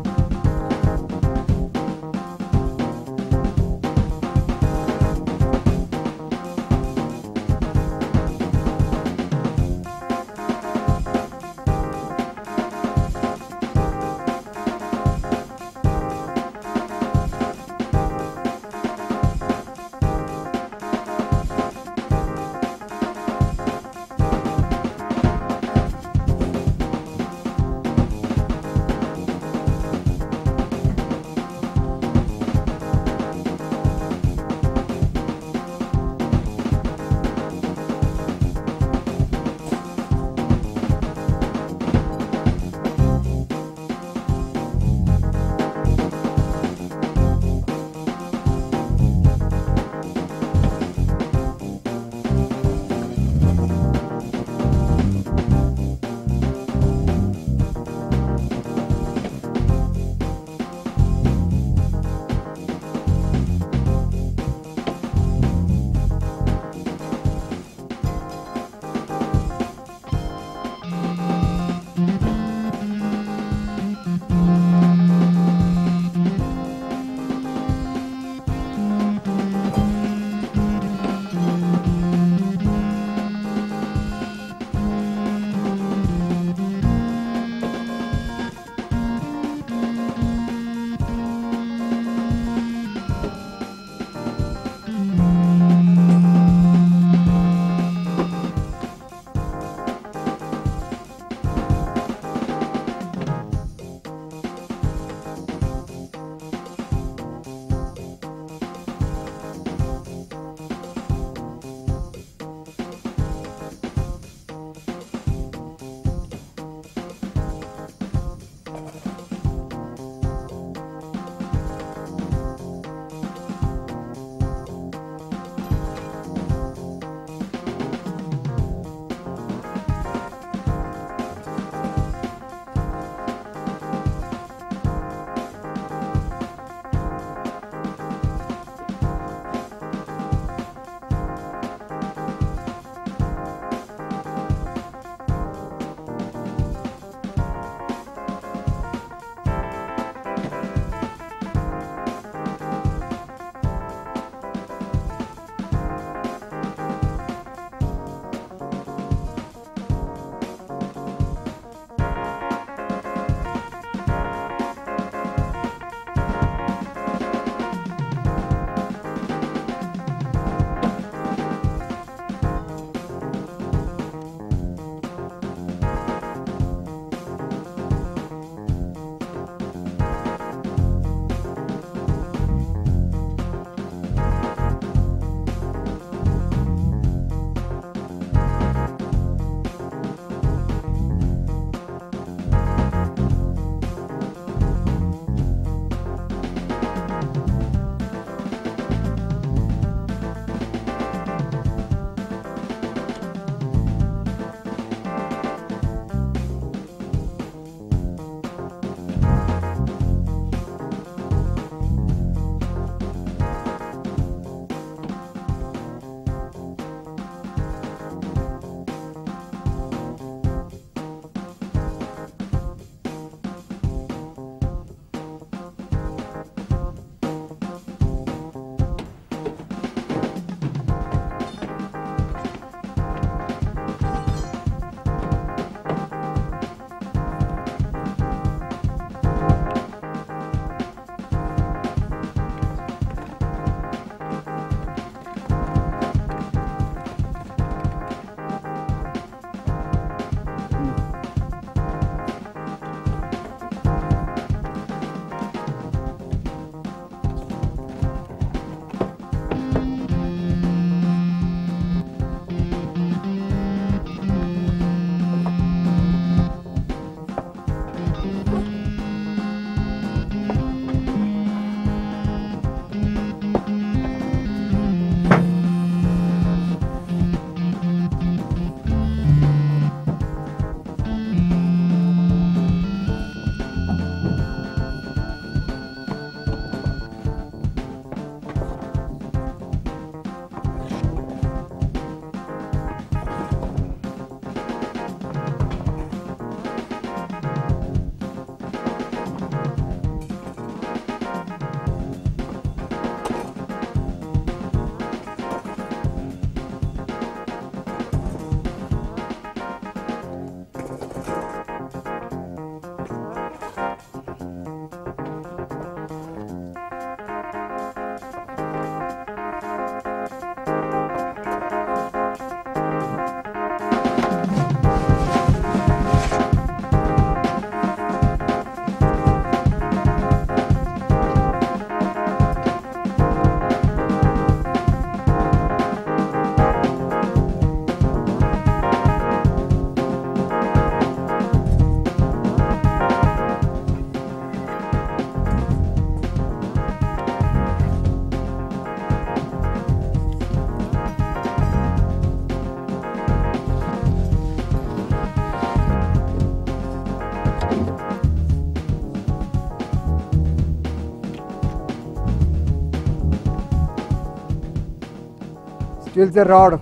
Speaker 2: स्टीलचे रॉड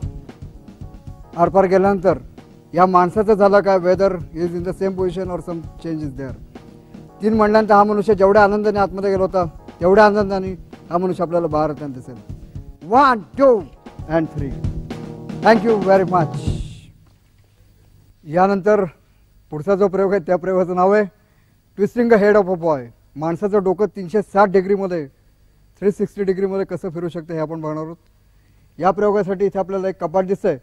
Speaker 2: आरपार गेल्यानंतर या माणसाचं झालं काय, whether is in the same position और सम चेंज इज देअर. 3 म्हणल्यानंतर हा मनुष्य जेवढ्या आनंदाने आतमध्ये गेला होता तेवढ्या आनंदाने हा मनुष्य आपल्याला बाहेर येताना दिसेल. 1 2 and 3. Thank you very much. यानंतर पुढचा जो प्रयोग आहे त्या प्रयोगाचं नाव आहे twisting the head of a boy. माणसाचं डोकं 360 डिग्रीमध्ये 360 डिग्रीमध्ये कसं फिरू शकतं हे आपण बघणार आहोत. या प्रयोगासाठी इथे आपल्याला एक कपाट दिसतंय.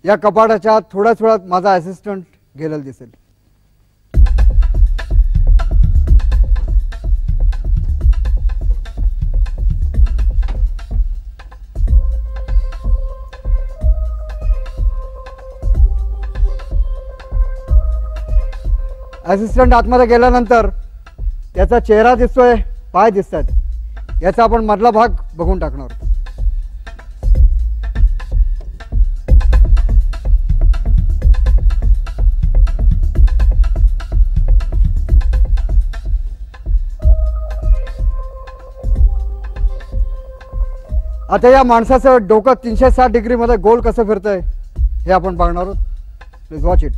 Speaker 2: या कपाटाच्या थोड्याच वेळात माझा असिस्टंट गेलेला दिसेल. असिस्टंट आतमध्ये गेल्यानंतर त्याचा चेहरा दिसतोय, पाय दिसत आहेत. याचा आपण मधला भाग बघून टाकणार आहोत. आता या माणसाचं डोकं 360 डिग्रीमध्ये गोल कसं फिरतंय हे आपण बघणार आहोत. Please watch it.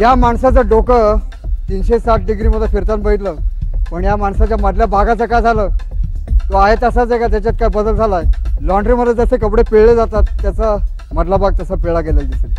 Speaker 2: या माणसाचं डोकं 360 डिग्रीमध्ये फिरताना बघितलं, पण या माणसाच्या मधल्या भागाचं काय झालं, तो आहे तसाच आहे का त्याच्यात काय बदल झाला आहे. लॉन्ड्रीमध्ये जसे कपडे पिळले जातात त्याचा मधला भाग तसा पिळला गेलेला दिसेल.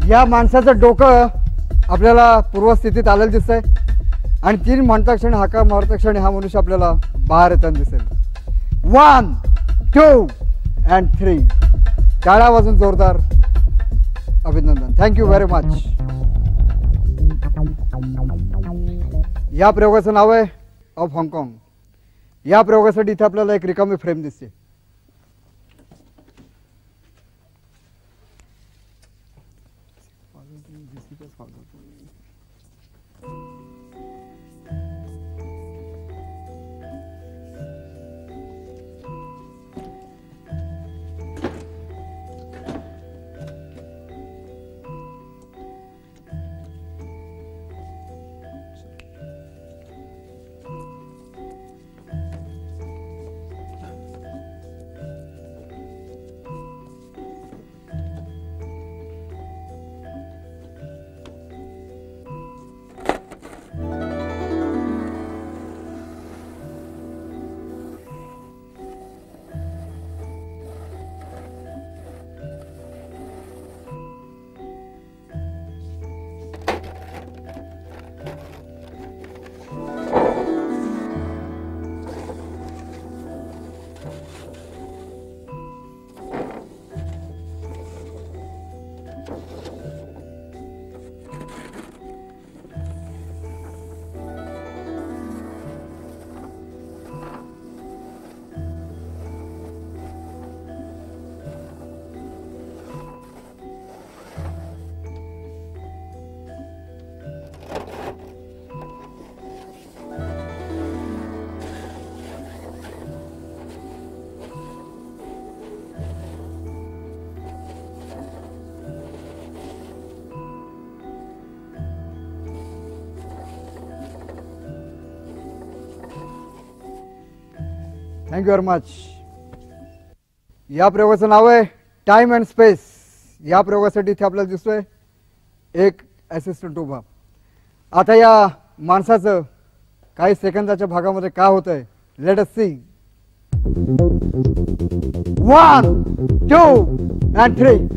Speaker 2: या माणसाचं डोकं आपल्याला पूर्वस्थितीत आलेलं दिसतंय आणि 3 म्हणता क्षणी हाका मारता क्षणी हा मनुष्य आपल्याला बाहेर येताना दिसेल. 1 2 and 3. टाळ्या वाजून जोरदार अभिनंदन. Thank you very much. या प्रयोगाचं नाव आहे ऑफ हाँगकाँग. या प्रयोगासाठी इथे आपल्याला एक रिकामी फ्रेम दिसते. Thank you very much. या प्रयोगाचं नाव आहे टाइम अँड स्पेस. या प्रयोगासाठी इथे आपल्याला दिसतोय एक असिस्टंट उभा. आता या माणसाचं काही सेकंदाच्या भागामध्ये काय होतंय, let us see. 1 2 and 3.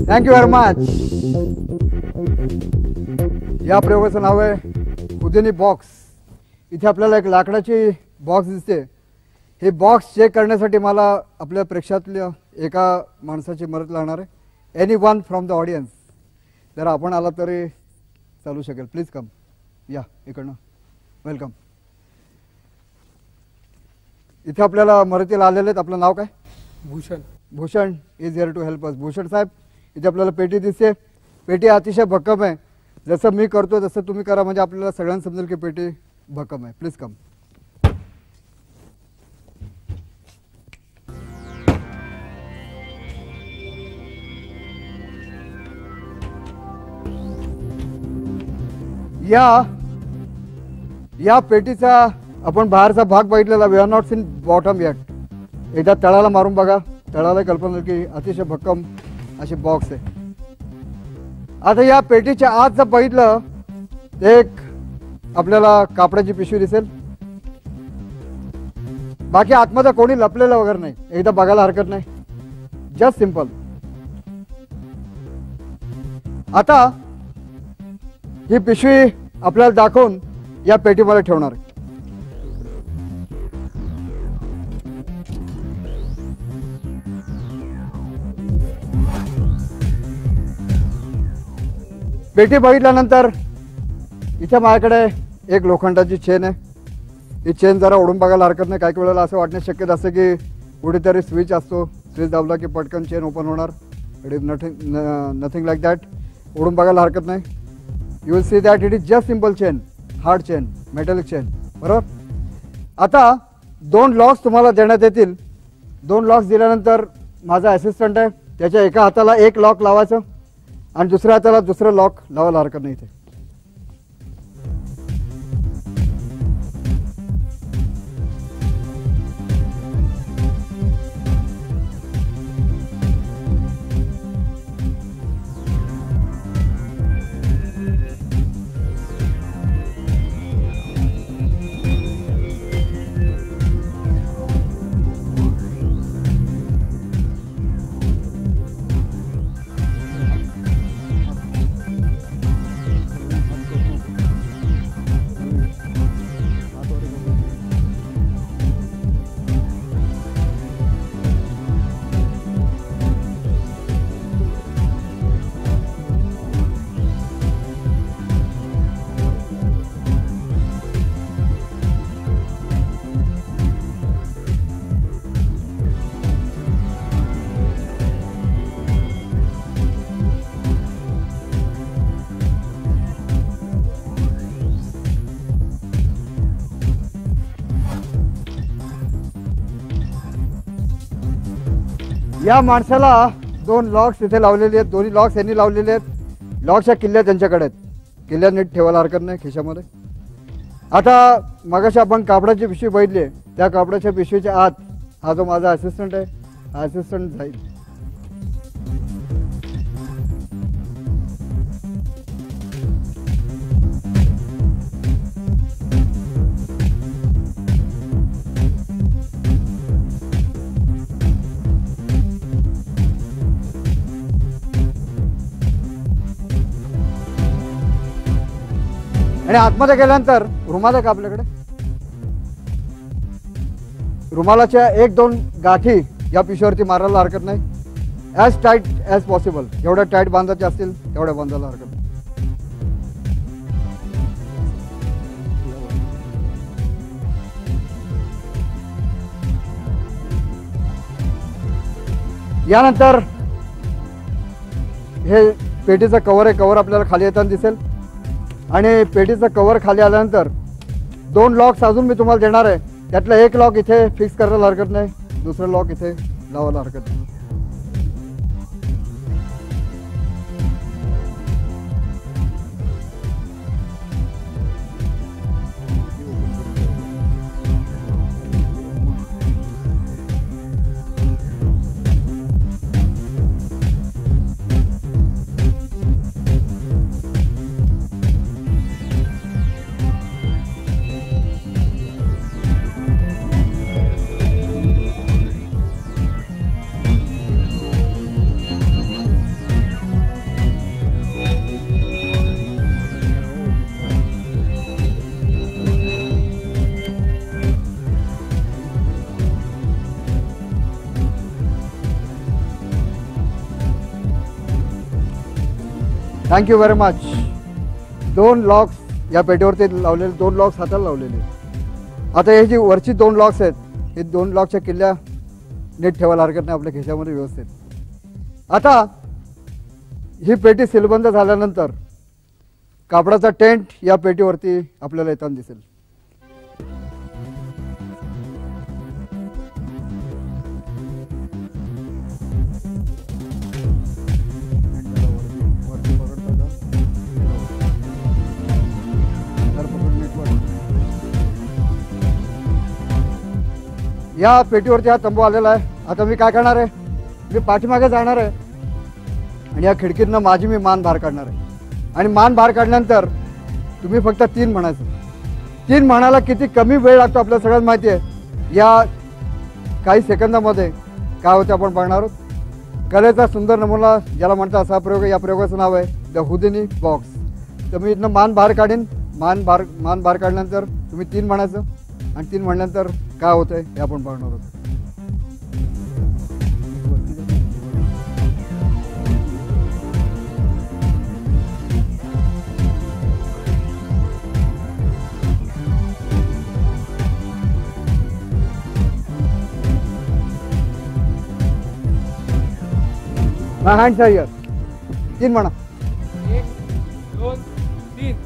Speaker 2: Thank you very much. या प्रयोगाचं नाव आहे हुदिनी बॉक्स. इथे आपल्याला एक लाकडाची बॉक्स दिसते. हे बॉक्स चेक करण्यासाठी मला आपल्या प्रेक्षकातल्या एका माणसाची मदत लागणार आहे. Any one from the audience. जर आपण आला तरी चालू शकेल. Please come. या इकडनं. वेलकम. इथे आपल्याला मदतीला आलेले आहेत. आपलं नाव काय?
Speaker 4: Bhushan.
Speaker 2: Bhushan is here to help us. Bhushan साहेब, इथे आपल्याला पेटी दिसते. पेटी अतिशय भक्कम आहे. जसं मी करतो तसं तुम्ही करा, म्हणजे आपल्याला सगळ्यांना समजेल की पेटी भक्कम आहे. Please come. या पेटीचा आपण बाहेरचा भाग बघितलेला. We are not seen bottom yet. एकदा तळाला मारून बघा. तळाला कल्पना की अतिशय भक्कम अशी बॉक्स आहे. आता या पेटीच्या आत जर बघितलं एक आपल्याला कापडाची पिशवी दिसेल. बाकी आतमध्ये कोणी लपलेलं वगैरे नाही. एकदा बघायला हरकत नाही. Just simple. आता ही पिशवी आपल्याला दाखवून या पेटीमध्ये ठेवणार आहे. पेटी बघितल्यानंतर इथे माझ्याकडे एक लोखंडाची चेन आहे. ही चेन जरा ओढून बघायला हरकत नाही. काही वेळेला असं वाटण्यास शक्यता असते की कुठेतरी स्विच असतो, स्विच दाबला की पटकन चेन ओपन होणार. It is nothing like that. ओढून बघायला हरकत नाही. You will see that it is just simple chain, hard chain, metallic chain. बरोबर. आता 2 लॉक्स तुम्हाला देण्यात येतील. 2 लॉक्स दिल्यानंतर माझा असिस्टंट आहे, त्याच्या एका हाताला एक लॉक लावायचं आणि दुसऱ्या हाताला दुसरं लॉक लावायला हरकत नाही. इथे या माणसाला 2 लॉक्स इथे लावलेले आहेत. दोन्ही लॉक्स यांनी लावलेले आहेत. लॉक्सच्या किल्ल्या त्यांच्याकडे आहेत. किल्ल्या नीट ठेवायला हरकत नाही खिशामध्ये. आता मगाशी आपण कापडाची पिशवी बघितली. त्या कापडाच्या पिशवीच्या आत हा जो माझा असिस्टंट आहे, हा असिस्टंट जाईल. आणि आतमध्ये गेल्यानंतर रुमाल आहे का आपल्याकडे? रुमालाच्या 1-2 गाठी या पिशवीवरती मारायला हरकत नाही. As tight as possible. जेवढ्या टाईट बांधायचे असतील तेवढ्या बांधायला हरकत नाही. यानंतर हे पेटीचं कव्हर आहे. कव्हर आपल्याला खाली येताना दिसेल. आणि पेटीचं कव्हर खाली आल्यानंतर 2 लॉक्स अजून मी तुम्हाला देणार आहे. त्यातलं एक लॉक इथे फिक्स करायला हरकत नाही. दुसरं लॉक इथे लावायला हरकत नाही. Thank you very much. 2 लॉक्स या पेटीवरती लावलेले, 2 लॉक्स हाताला लावलेले. आता हे जी वरची 2 लॉक्स आहेत, हे 2 लॉकच्या किल्ल्या नीट ठेवायला हरकत नाही आपल्या खिशामध्ये व्यवस्थित. आता ही पेटी सीलबंद झाल्यानंतर कापडाचा टेंट या पेटीवरती आपल्याला येताना दिसेल. या पेटीवरती हा तंबू आलेला आहे. आता मी काय करणार आहे, मी पाठीमागे जाणार आहे आणि या खिडकीतनं माझी मी मान बाहेर काढणार आहे. आणि मान बाहेर काढल्यानंतर तुम्ही फक्त 3 म्हणायचं. 3 म्हणायला किती कमी वेळ लागतो आपल्याला सगळ्यांना माहिती आहे. या काही सेकंदामध्ये काय होते आपण बघणार आहोत. कलेचा सुंदर नमुना ज्याला म्हणतात असा प्रयोग. या प्रयोगाचं नाव आहे द हुदिनी बॉक्स. तर मी इथनं मान बाहेर काढेन. मान बाहेर काढल्यानंतर तुम्ही 3 म्हणायचं आणि 3 म्हणल्यानंतर काय होतंय हे आपण बघणार आहोत. हँड्स आहे 3 म्हणा.
Speaker 4: 1 2 3.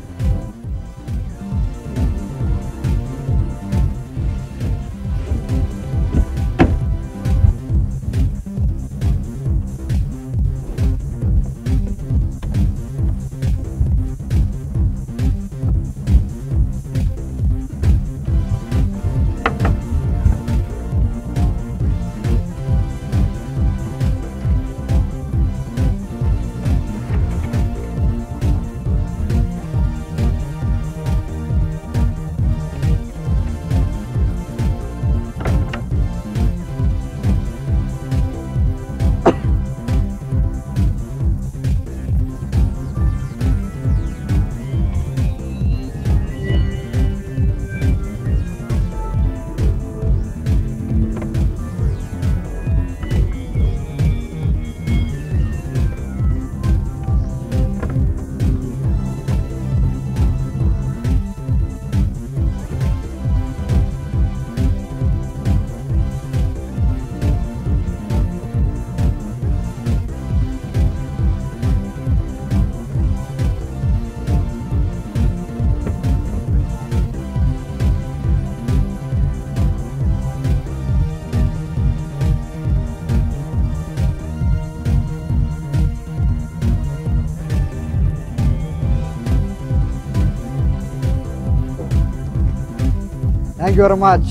Speaker 2: Thank you very much.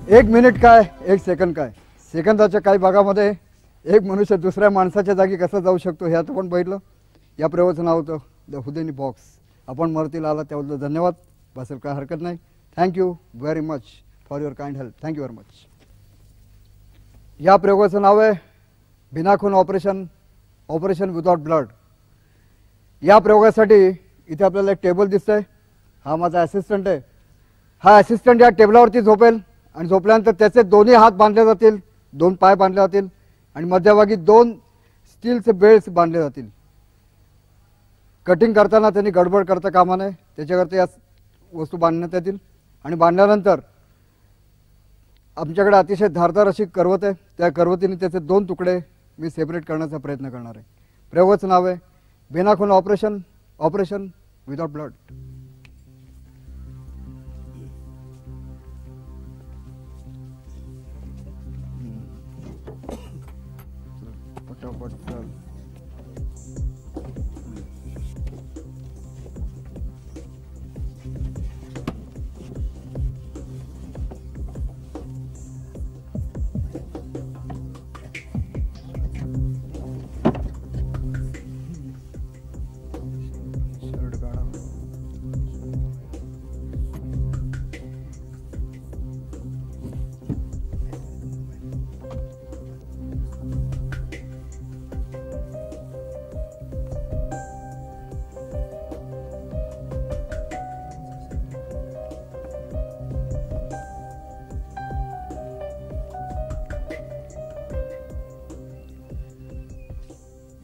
Speaker 2: एक मिनिट काय, एक सेकंद काय, सेकंदाच्या काही भागामध्ये एक मनुष्य दुसऱ्या माणसाच्या जागी कसा जाऊ शकतो हे आता पण बघितलं. या प्रयोगाचं नाव होतं द हुदिनी बॉक्स. आपण मरतीला आला त्याबद्दल धन्यवाद. बसेल काय हरकत नाही. Thank you very much for your kind help. Thank you very much. या प्रयोगाचं नाव आहे बिना खून ऑपरेशन, ऑपरेशन विदाउट ब्लड. या प्रयोगासाठी इथे आपल्याला एक टेबल दिसतंय. हा माझा असिस्टंट आहे. हा असिस्टंट या टेबलावरती झोपेल आणि झोपल्यानंतर त्याचे दोन्ही हात बांधले जातील, 2 पाय बांधले जातील आणि मध्यभागी 2 स्टीलचे बेल्ट बांधले जातील. कटिंग करताना त्यांनी गडबड करता कामा नये, त्याच्याकरता या वस्तू बांधण्यात येतील. आणि बांधल्यानंतर आमच्याकडे अतिशय धारदार अशी करवत आहे. त्या करवतीने त्याचे 2 तुकडे मी सेपरेट करण्याचा प्रयत्न करणार आहे. प्रयोगाचं नाव आहे बिना खून ऑपरेशन, ऑपरेशन विदाउट ब्लड.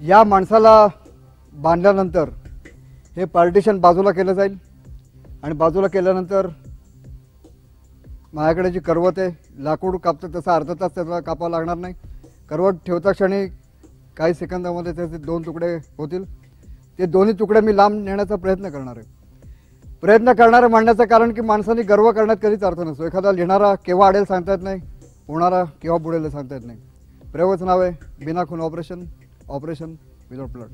Speaker 2: या माणसाला बांधल्यानंतर हे पार्टिशन बाजूला केलं जाईल आणि बाजूला केल्यानंतर माझ्याकडे जी करवत आहे, लाकूड कापतं तसा अर्धा तास त्याला कापावं लागणार नाही. करवत ठेवता क्षणी काही सेकंदामध्ये त्याचे 2 तुकडे होतील. ते दोन्ही तुकडे मी लांब नेण्याचा प्रयत्न करणार आहे. प्रयत्न करणारे म्हणण्याचं कारण की माणसाने गर्व करण्यात कधीच अर्थ नसतो. एखादा लिहिणारा केव्हा अडेल सांगता येत नाही, होणारा केव्हा बुडेल सांगता येत नाही. प्रयोगाचं नाव आहे बिना खून ऑपरेशन, ऑपरेशन विदाउट ब्लड.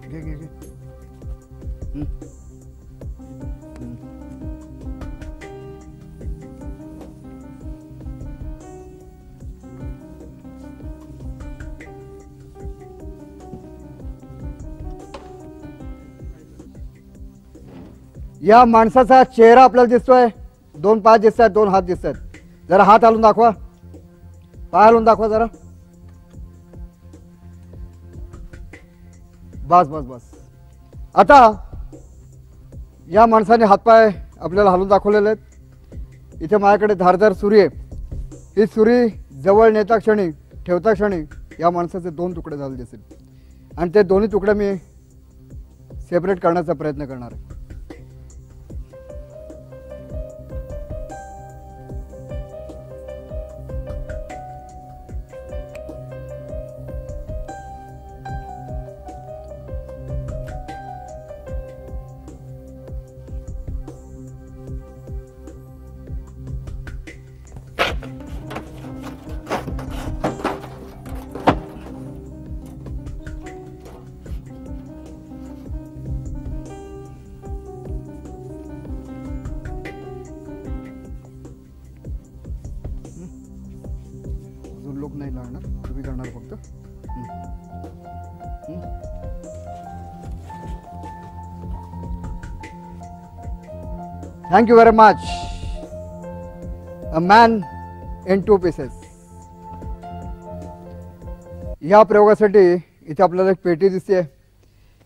Speaker 2: घे घे घे. या माणसाचा चेहरा आपल्याला दिसतोय, 2 पाय दिसत आहेत, 2 हात दिसत आहेत. जरा हात हलवून दाखवा, पाय हलवून दाखवा जरा. बस बस बस. आता या माणसाने हातपाय आपल्याला हलवून दाखवलेले आहेत. इथे माझ्याकडे धारदार सुरी आहे. ही सुरी जवळ नेता क्षणी, ठेवता क्षणी या माणसाचे 2 तुकडे झाले दिसतील आणि ते दोन्ही तुकडे मी सेपरेट करण्याचा प्रयत्न करणार आहे. लोक नाही लागणार, तुम्ही करणार फक्त. Thank you very much. A man in 2 pieces. या प्रयोगासाठी इथे आपल्याला एक पेटी दिसते.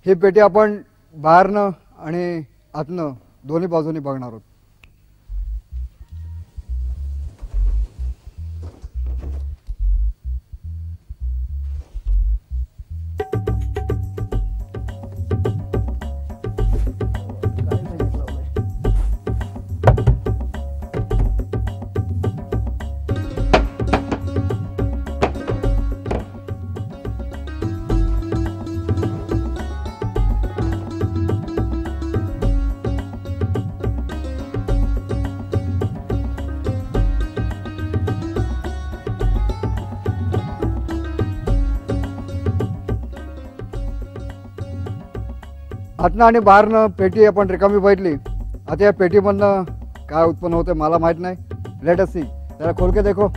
Speaker 2: ही पेटी आपण बाहेरनं आणि आतनं दोन्ही बाजूनी बघणार आहोत. आतनं आणि बाहेरनं पेटी आपण रिकामी बघितली. आता या पेटीमधनं काय उत्पन्न होतं मला माहीत नाही. Let us see. जरा खोल के देखो.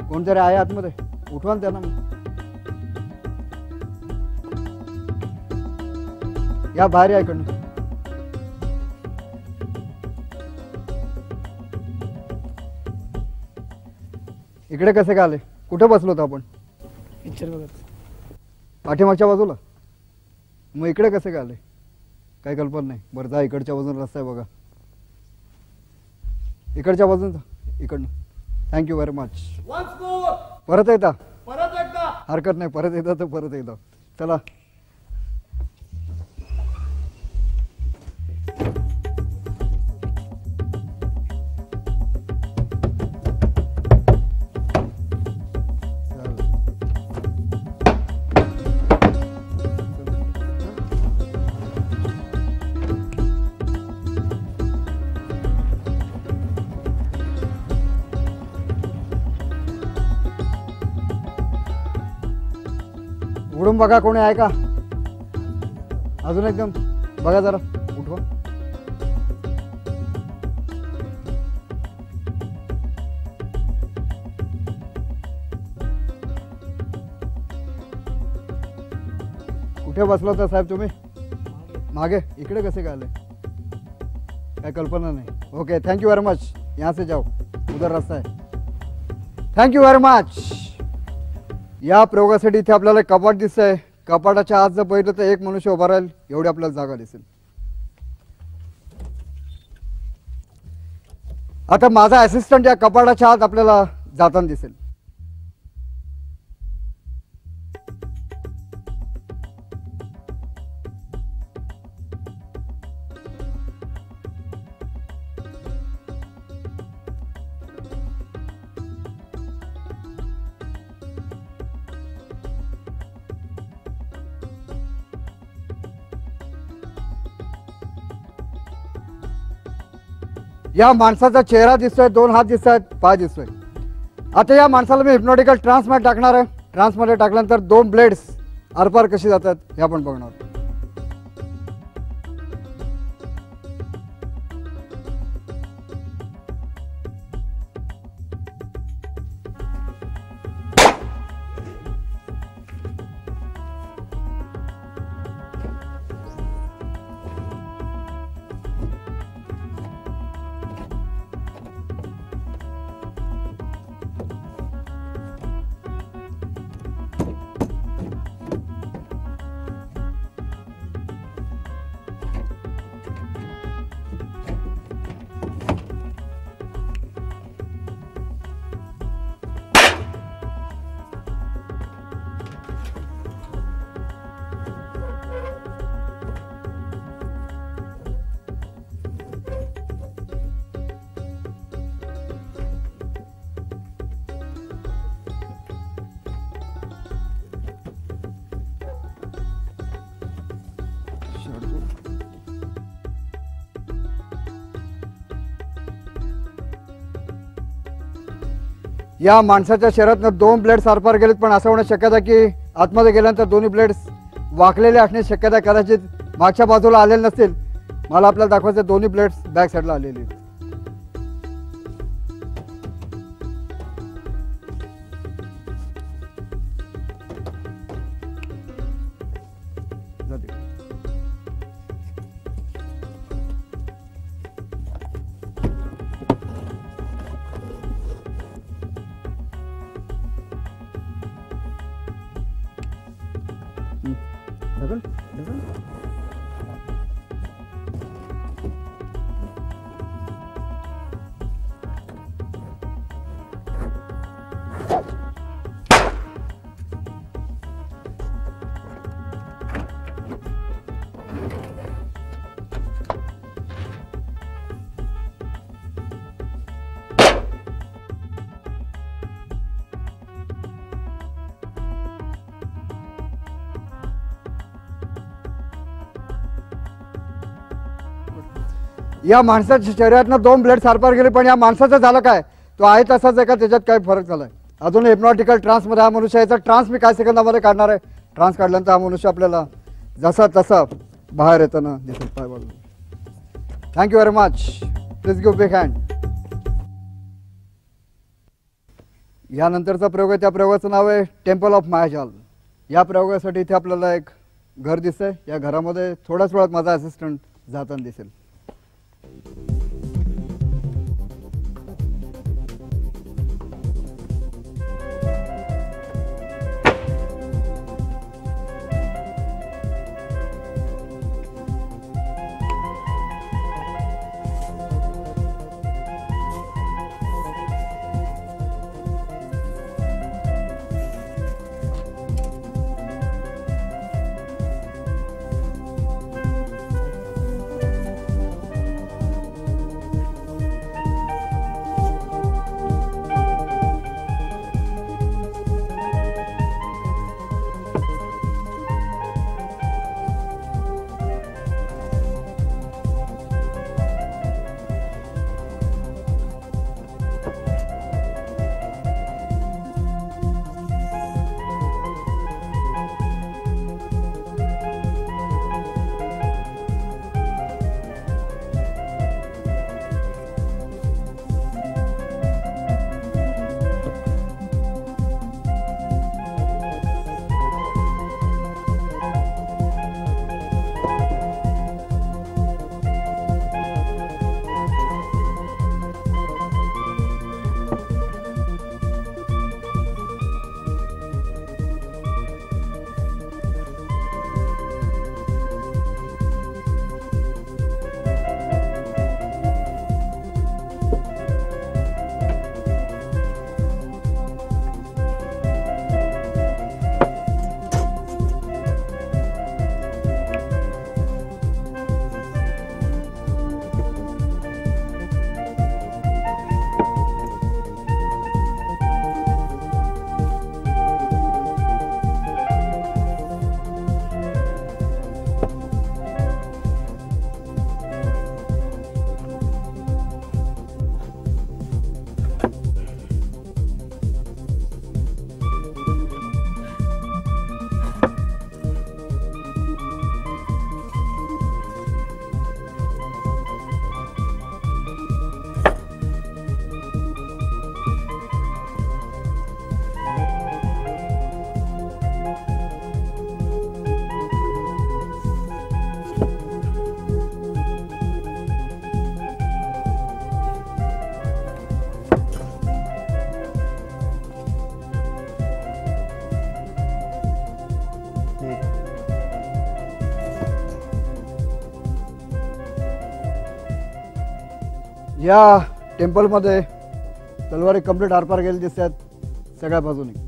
Speaker 2: कोणतरी आहे आतमध्ये, उठवा ना त्यांना. या बाहेर या इकडनं. इकडे कसे काय आले? कुठे बसलो होतो आपण?
Speaker 1: पिक्चर बघत.
Speaker 2: पाठीमागच्या बाजूला. मग इकडे कसे काय आले? काही कल्पना नाही. बरं जा, इकडच्या बाजून रस्ता आहे बघा, इकडच्या बाजून जा, इकडनं. Thank you very much. परत येता?
Speaker 1: परत एकदा.
Speaker 2: हरकत नाही, परत येता तर परत येता. चला. उघडून बघा, कोणी आहे का? अजून एकदम बघा जरा, उठवा. कुठे बसला होता साहेब तुम्ही? मागे. इकडे कसे काय आले? काय कल्पना नाही. Okay, thank you very much. यहाँ से जाओ, उधर रास्ता है. Thank you very much. या प्रयोगासाठी इथे आपल्याला एक कपाट दिसतंय. कपाटाच्या आत जर बघितलं तर एक मनुष्य उभा राहील एवढी आपल्याला जागा दिसेल. आता माझा असिस्टंट या कपाटाच्या आत आपल्याला जाताना दिसेल. या माणसाचा चेहरा दिसतोय, 2 हात दिसत आहेत, पाय दिसतोय. आता या माणसाला मी हिप्नॉटिकल ट्रान्समध्ये टाकणार आहे. ट्रान्समध्ये टाकल्यानंतर 2 ब्लेड्स आरपार कशी जातात हे आपण बघणार. या माणसाच्या शरीरातनं 2 ब्लेड्स आरपार गेलेत, पण असं होण्याची शक्यता आहे की आतमध्ये गेल्यानंतर दोन्ही ब्लेड्स वाकलेले असण्याची शक्यता आहे. कदाचित मागच्या बाजूला आलेले नसतील. मला आपल्याला दाखवायचं दोन्ही ब्लेड्स बॅक साईडला आलेली आहेत. डबल डबल या माणसाच्या शरीरातनं 2 ब्लेड्स आरपार गेले, पण या माणसाचं झालं काय? तो आहे तसाच आहे का त्याच्यात काय फरक झालाय? अजून हिप्नॉटिकल ट्रान्समध्ये हा मनुष्य याचा ट्रान्स मी काय सेकंदामध्ये काढणार आहे. ट्रान्स काढल्यानंतर हा मनुष्य आपल्याला जसा तसा बाहेर येताना दिसेल. पाय बाजूला. Thank you very much. Please give big hand. यानंतरचा प्रयोग आहे, त्या प्रयोगाचं नाव आहे टेम्पल ऑफ मायाजाल. या प्रयोगासाठी इथे आपल्याला एक घर दिसतंय. या घरामध्ये थोड्याच वेळात माझा असिस्टंट जाताना दिसेल. या टेम्पलमध्ये तलवारी कंप्लीट आरपार गेले दिसतात सगळ्या बाजूने.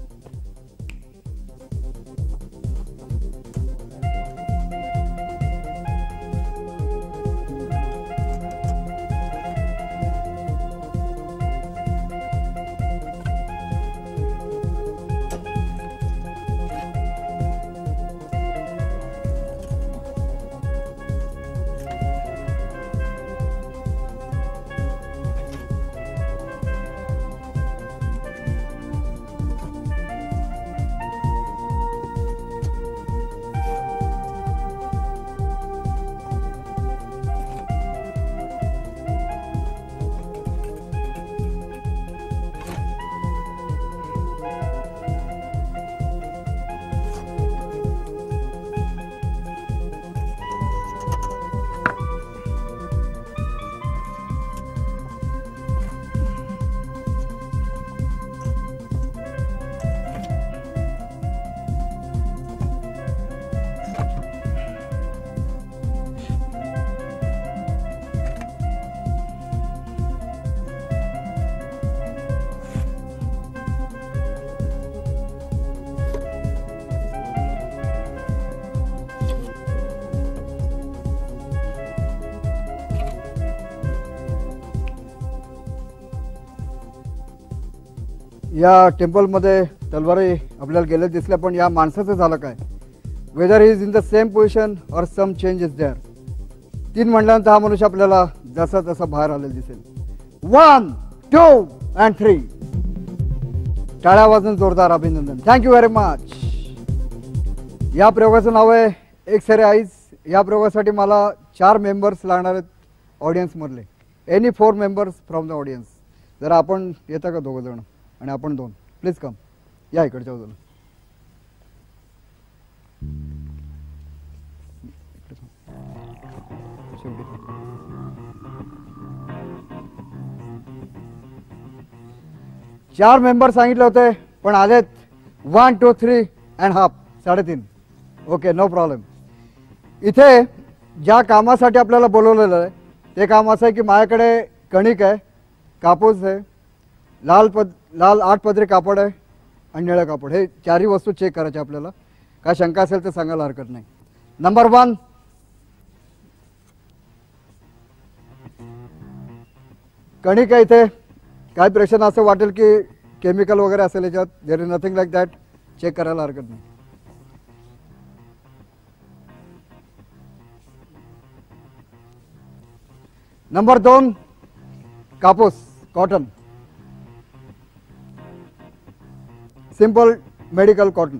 Speaker 2: या टेम्पलमध्ये तलवारी आपल्याला गेले दिसल्या, पण या माणसाचं झालं काय? Whether he is in the same position or some change is there. 3 म्हणल्यानंतर हा मनुष्य आपल्याला जसा तसा बाहेर आलेला दिसेल. 1 2 and 3. टाळ्या वाजून जोरदार अभिनंदन. Thank you very much. या प्रयोगाचं नाव आहे एक्स-रे आईज. या प्रयोगासाठी मला 4 मेंबर्स लागणार आहेत ऑडियन्समधले. Any 4 members from the audience. जरा आपण येता का 2 जण आणि आपण 2? Please come. या इकडच्या बाजूला. चार मेंबर सांगितले होते पण आलेत 1 2 3 and half 3.5. Okay, no problem. इथे ज्या कामासाठी आपल्याला बोलवलेलं आहे ते काम असं आहे की माझ्याकडे कणिक आहे, कापूस आहे, लाल 8 पदरी कापड आहे आणि निळं कापड. हे 4ही वस्तू चेक करायचे आपल्याला. काय शंका असेल तर सांगायला हरकत नाही. नंबर 1, कणिक आहे. इथे काय प्रेक्षण असं वाटेल की केमिकल वगैरे असेल याच्यात. There is nothing like that. Check करायला हरकत नाही. नंबर 2, कापूस, कॉटन, सिंपल मेडिकल कॉटन.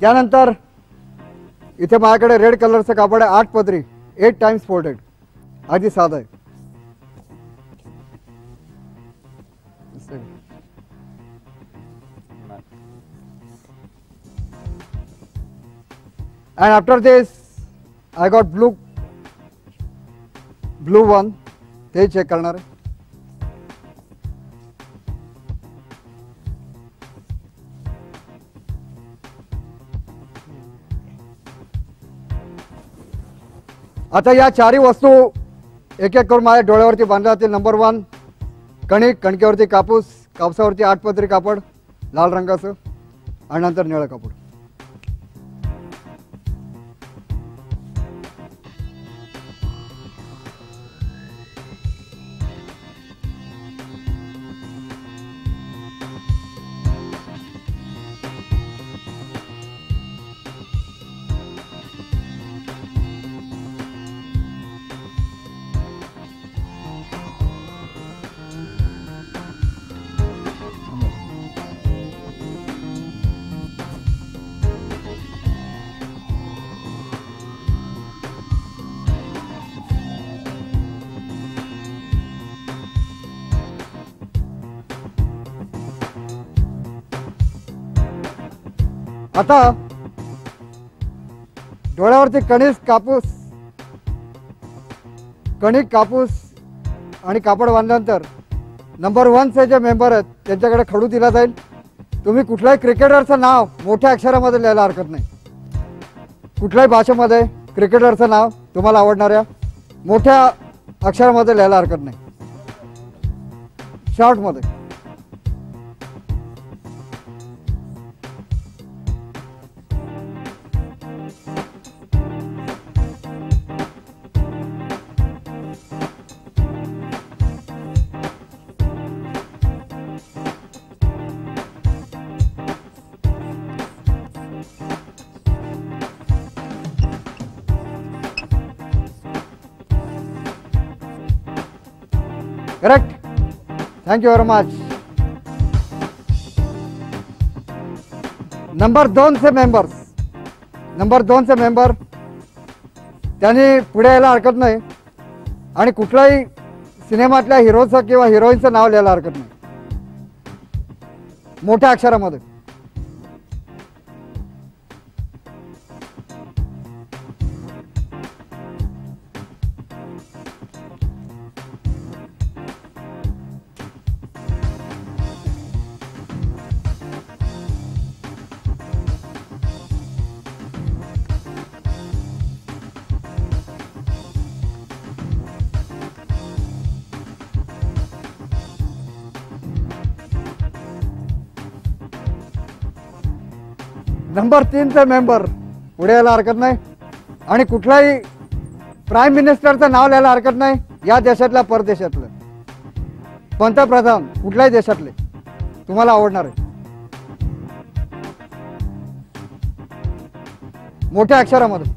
Speaker 2: त्यानंतर इथे माझ्याकडे रेड कलरचं कापड आहे, 8 पदरी, 8 टाइम्स फोल्डेड. अगदी साधं आहे. And after this I got blue one. ते चेक करणार आहे. आता या 4ही वस्तू एक एक करून माझ्या डोळ्यावरती बांधल्या जातील. नंबर 1, कणिक, कणकेवरती कापूस, कापसावरती 8 पदरी कापड लाल रंगाचं आणि नंतर निळं कापड. आता डोळ्यावरती कणिक, कापूस आणि कापड बांधल्यानंतर नंबर 1चे जे मेंबर आहेत त्यांच्याकडे खडू दिला जाईल. तुम्ही कुठल्याही क्रिकेटरचं नाव मोठ्या अक्षरामध्ये लिहायला हरकत नाही. कुठल्याही भाषेमध्ये क्रिकेटरचं नाव तुम्हाला आवडणाऱ्या मोठ्या अक्षरामध्ये लिहायला हरकत नाही. शॉर्टमध्ये. Correct. Thank you very much. Number 2 चे मेंबर त्यांनी पुढे यायला हरकत नाही आणि कुठल्याही सिनेमातल्या हिरोचं किंवा हिरोईनचं नाव लिहायला हरकत नाही मोठ्या अक्षरामध्ये. नंबर 3 चे मेंबर पुढे यायला हरकत नाही आणि कुठलाही प्राईम मिनिस्टरचं नाव लिहायला हरकत नाही. या देशातल्या परदेशातलं पंतप्रधान कुठल्याही देशातले तुम्हाला आवडणार आहे मोठ्या अक्षरामध्ये.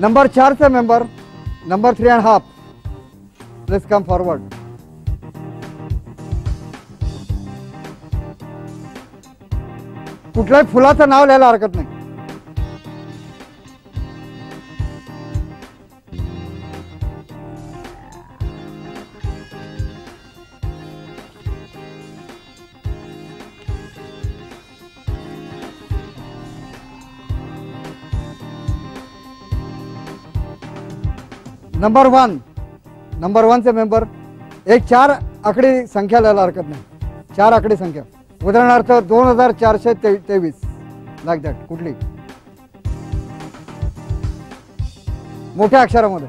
Speaker 2: नंबर 4 से member number 3.5 please come forward. कुठल्याही फुलाचं नाव लिहायला हरकत नाही. नंबर 1 से मेंबर एक 4 आकडी संख्या लिहायला हरकत नाही. 4 आकडी संख्या उदाहरणार्थ 2423 लाईक दॅट कुठली मोठ्या अक्षरामध्ये.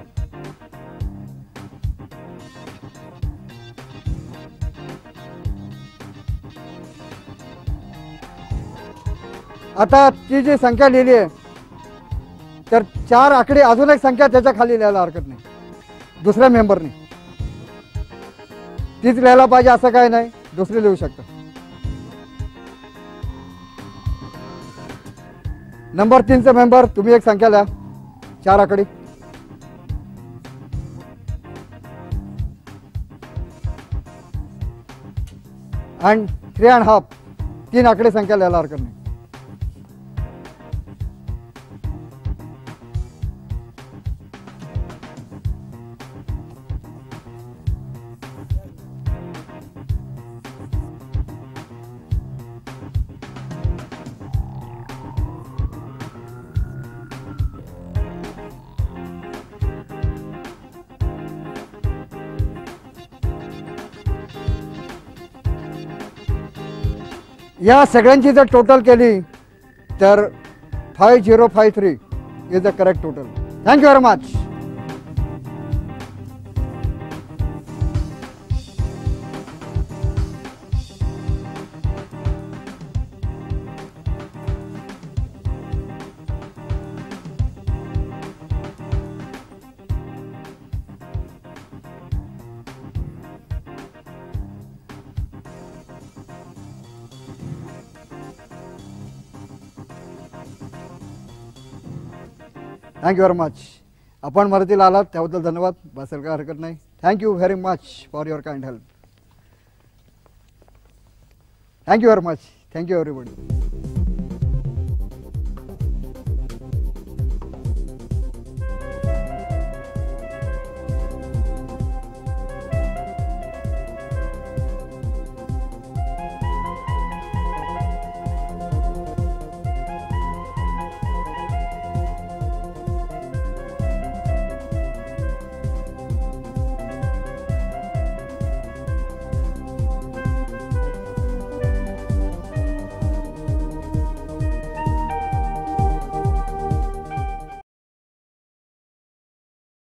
Speaker 2: आता ती जी संख्या लिहिली आहे तर 4 आकडे अजून एक संख्या त्याच्या खाली लिहायला हरकत नाही दुसऱ्या मेंबरने. तीच लिहायला पाहिजे असं काही नाही, दुसरी लिहू शकता. नंबर 3 चे मेंबर तुम्ही एक संख्या लिहा 4 आकडी. आणि 3.5 3 आकडी संख्या लिहायला हरकत नाही. या सगळ्यांची जर टोटल केली तर 5053 is the correct total. Thank you very much. Thank you very much. आपण मदतीला आलात त्याबद्दल धन्यवाद. बसेल काय हरकत नाही. Thank you very much for your kind help. Thank you very much. Thank you everybody.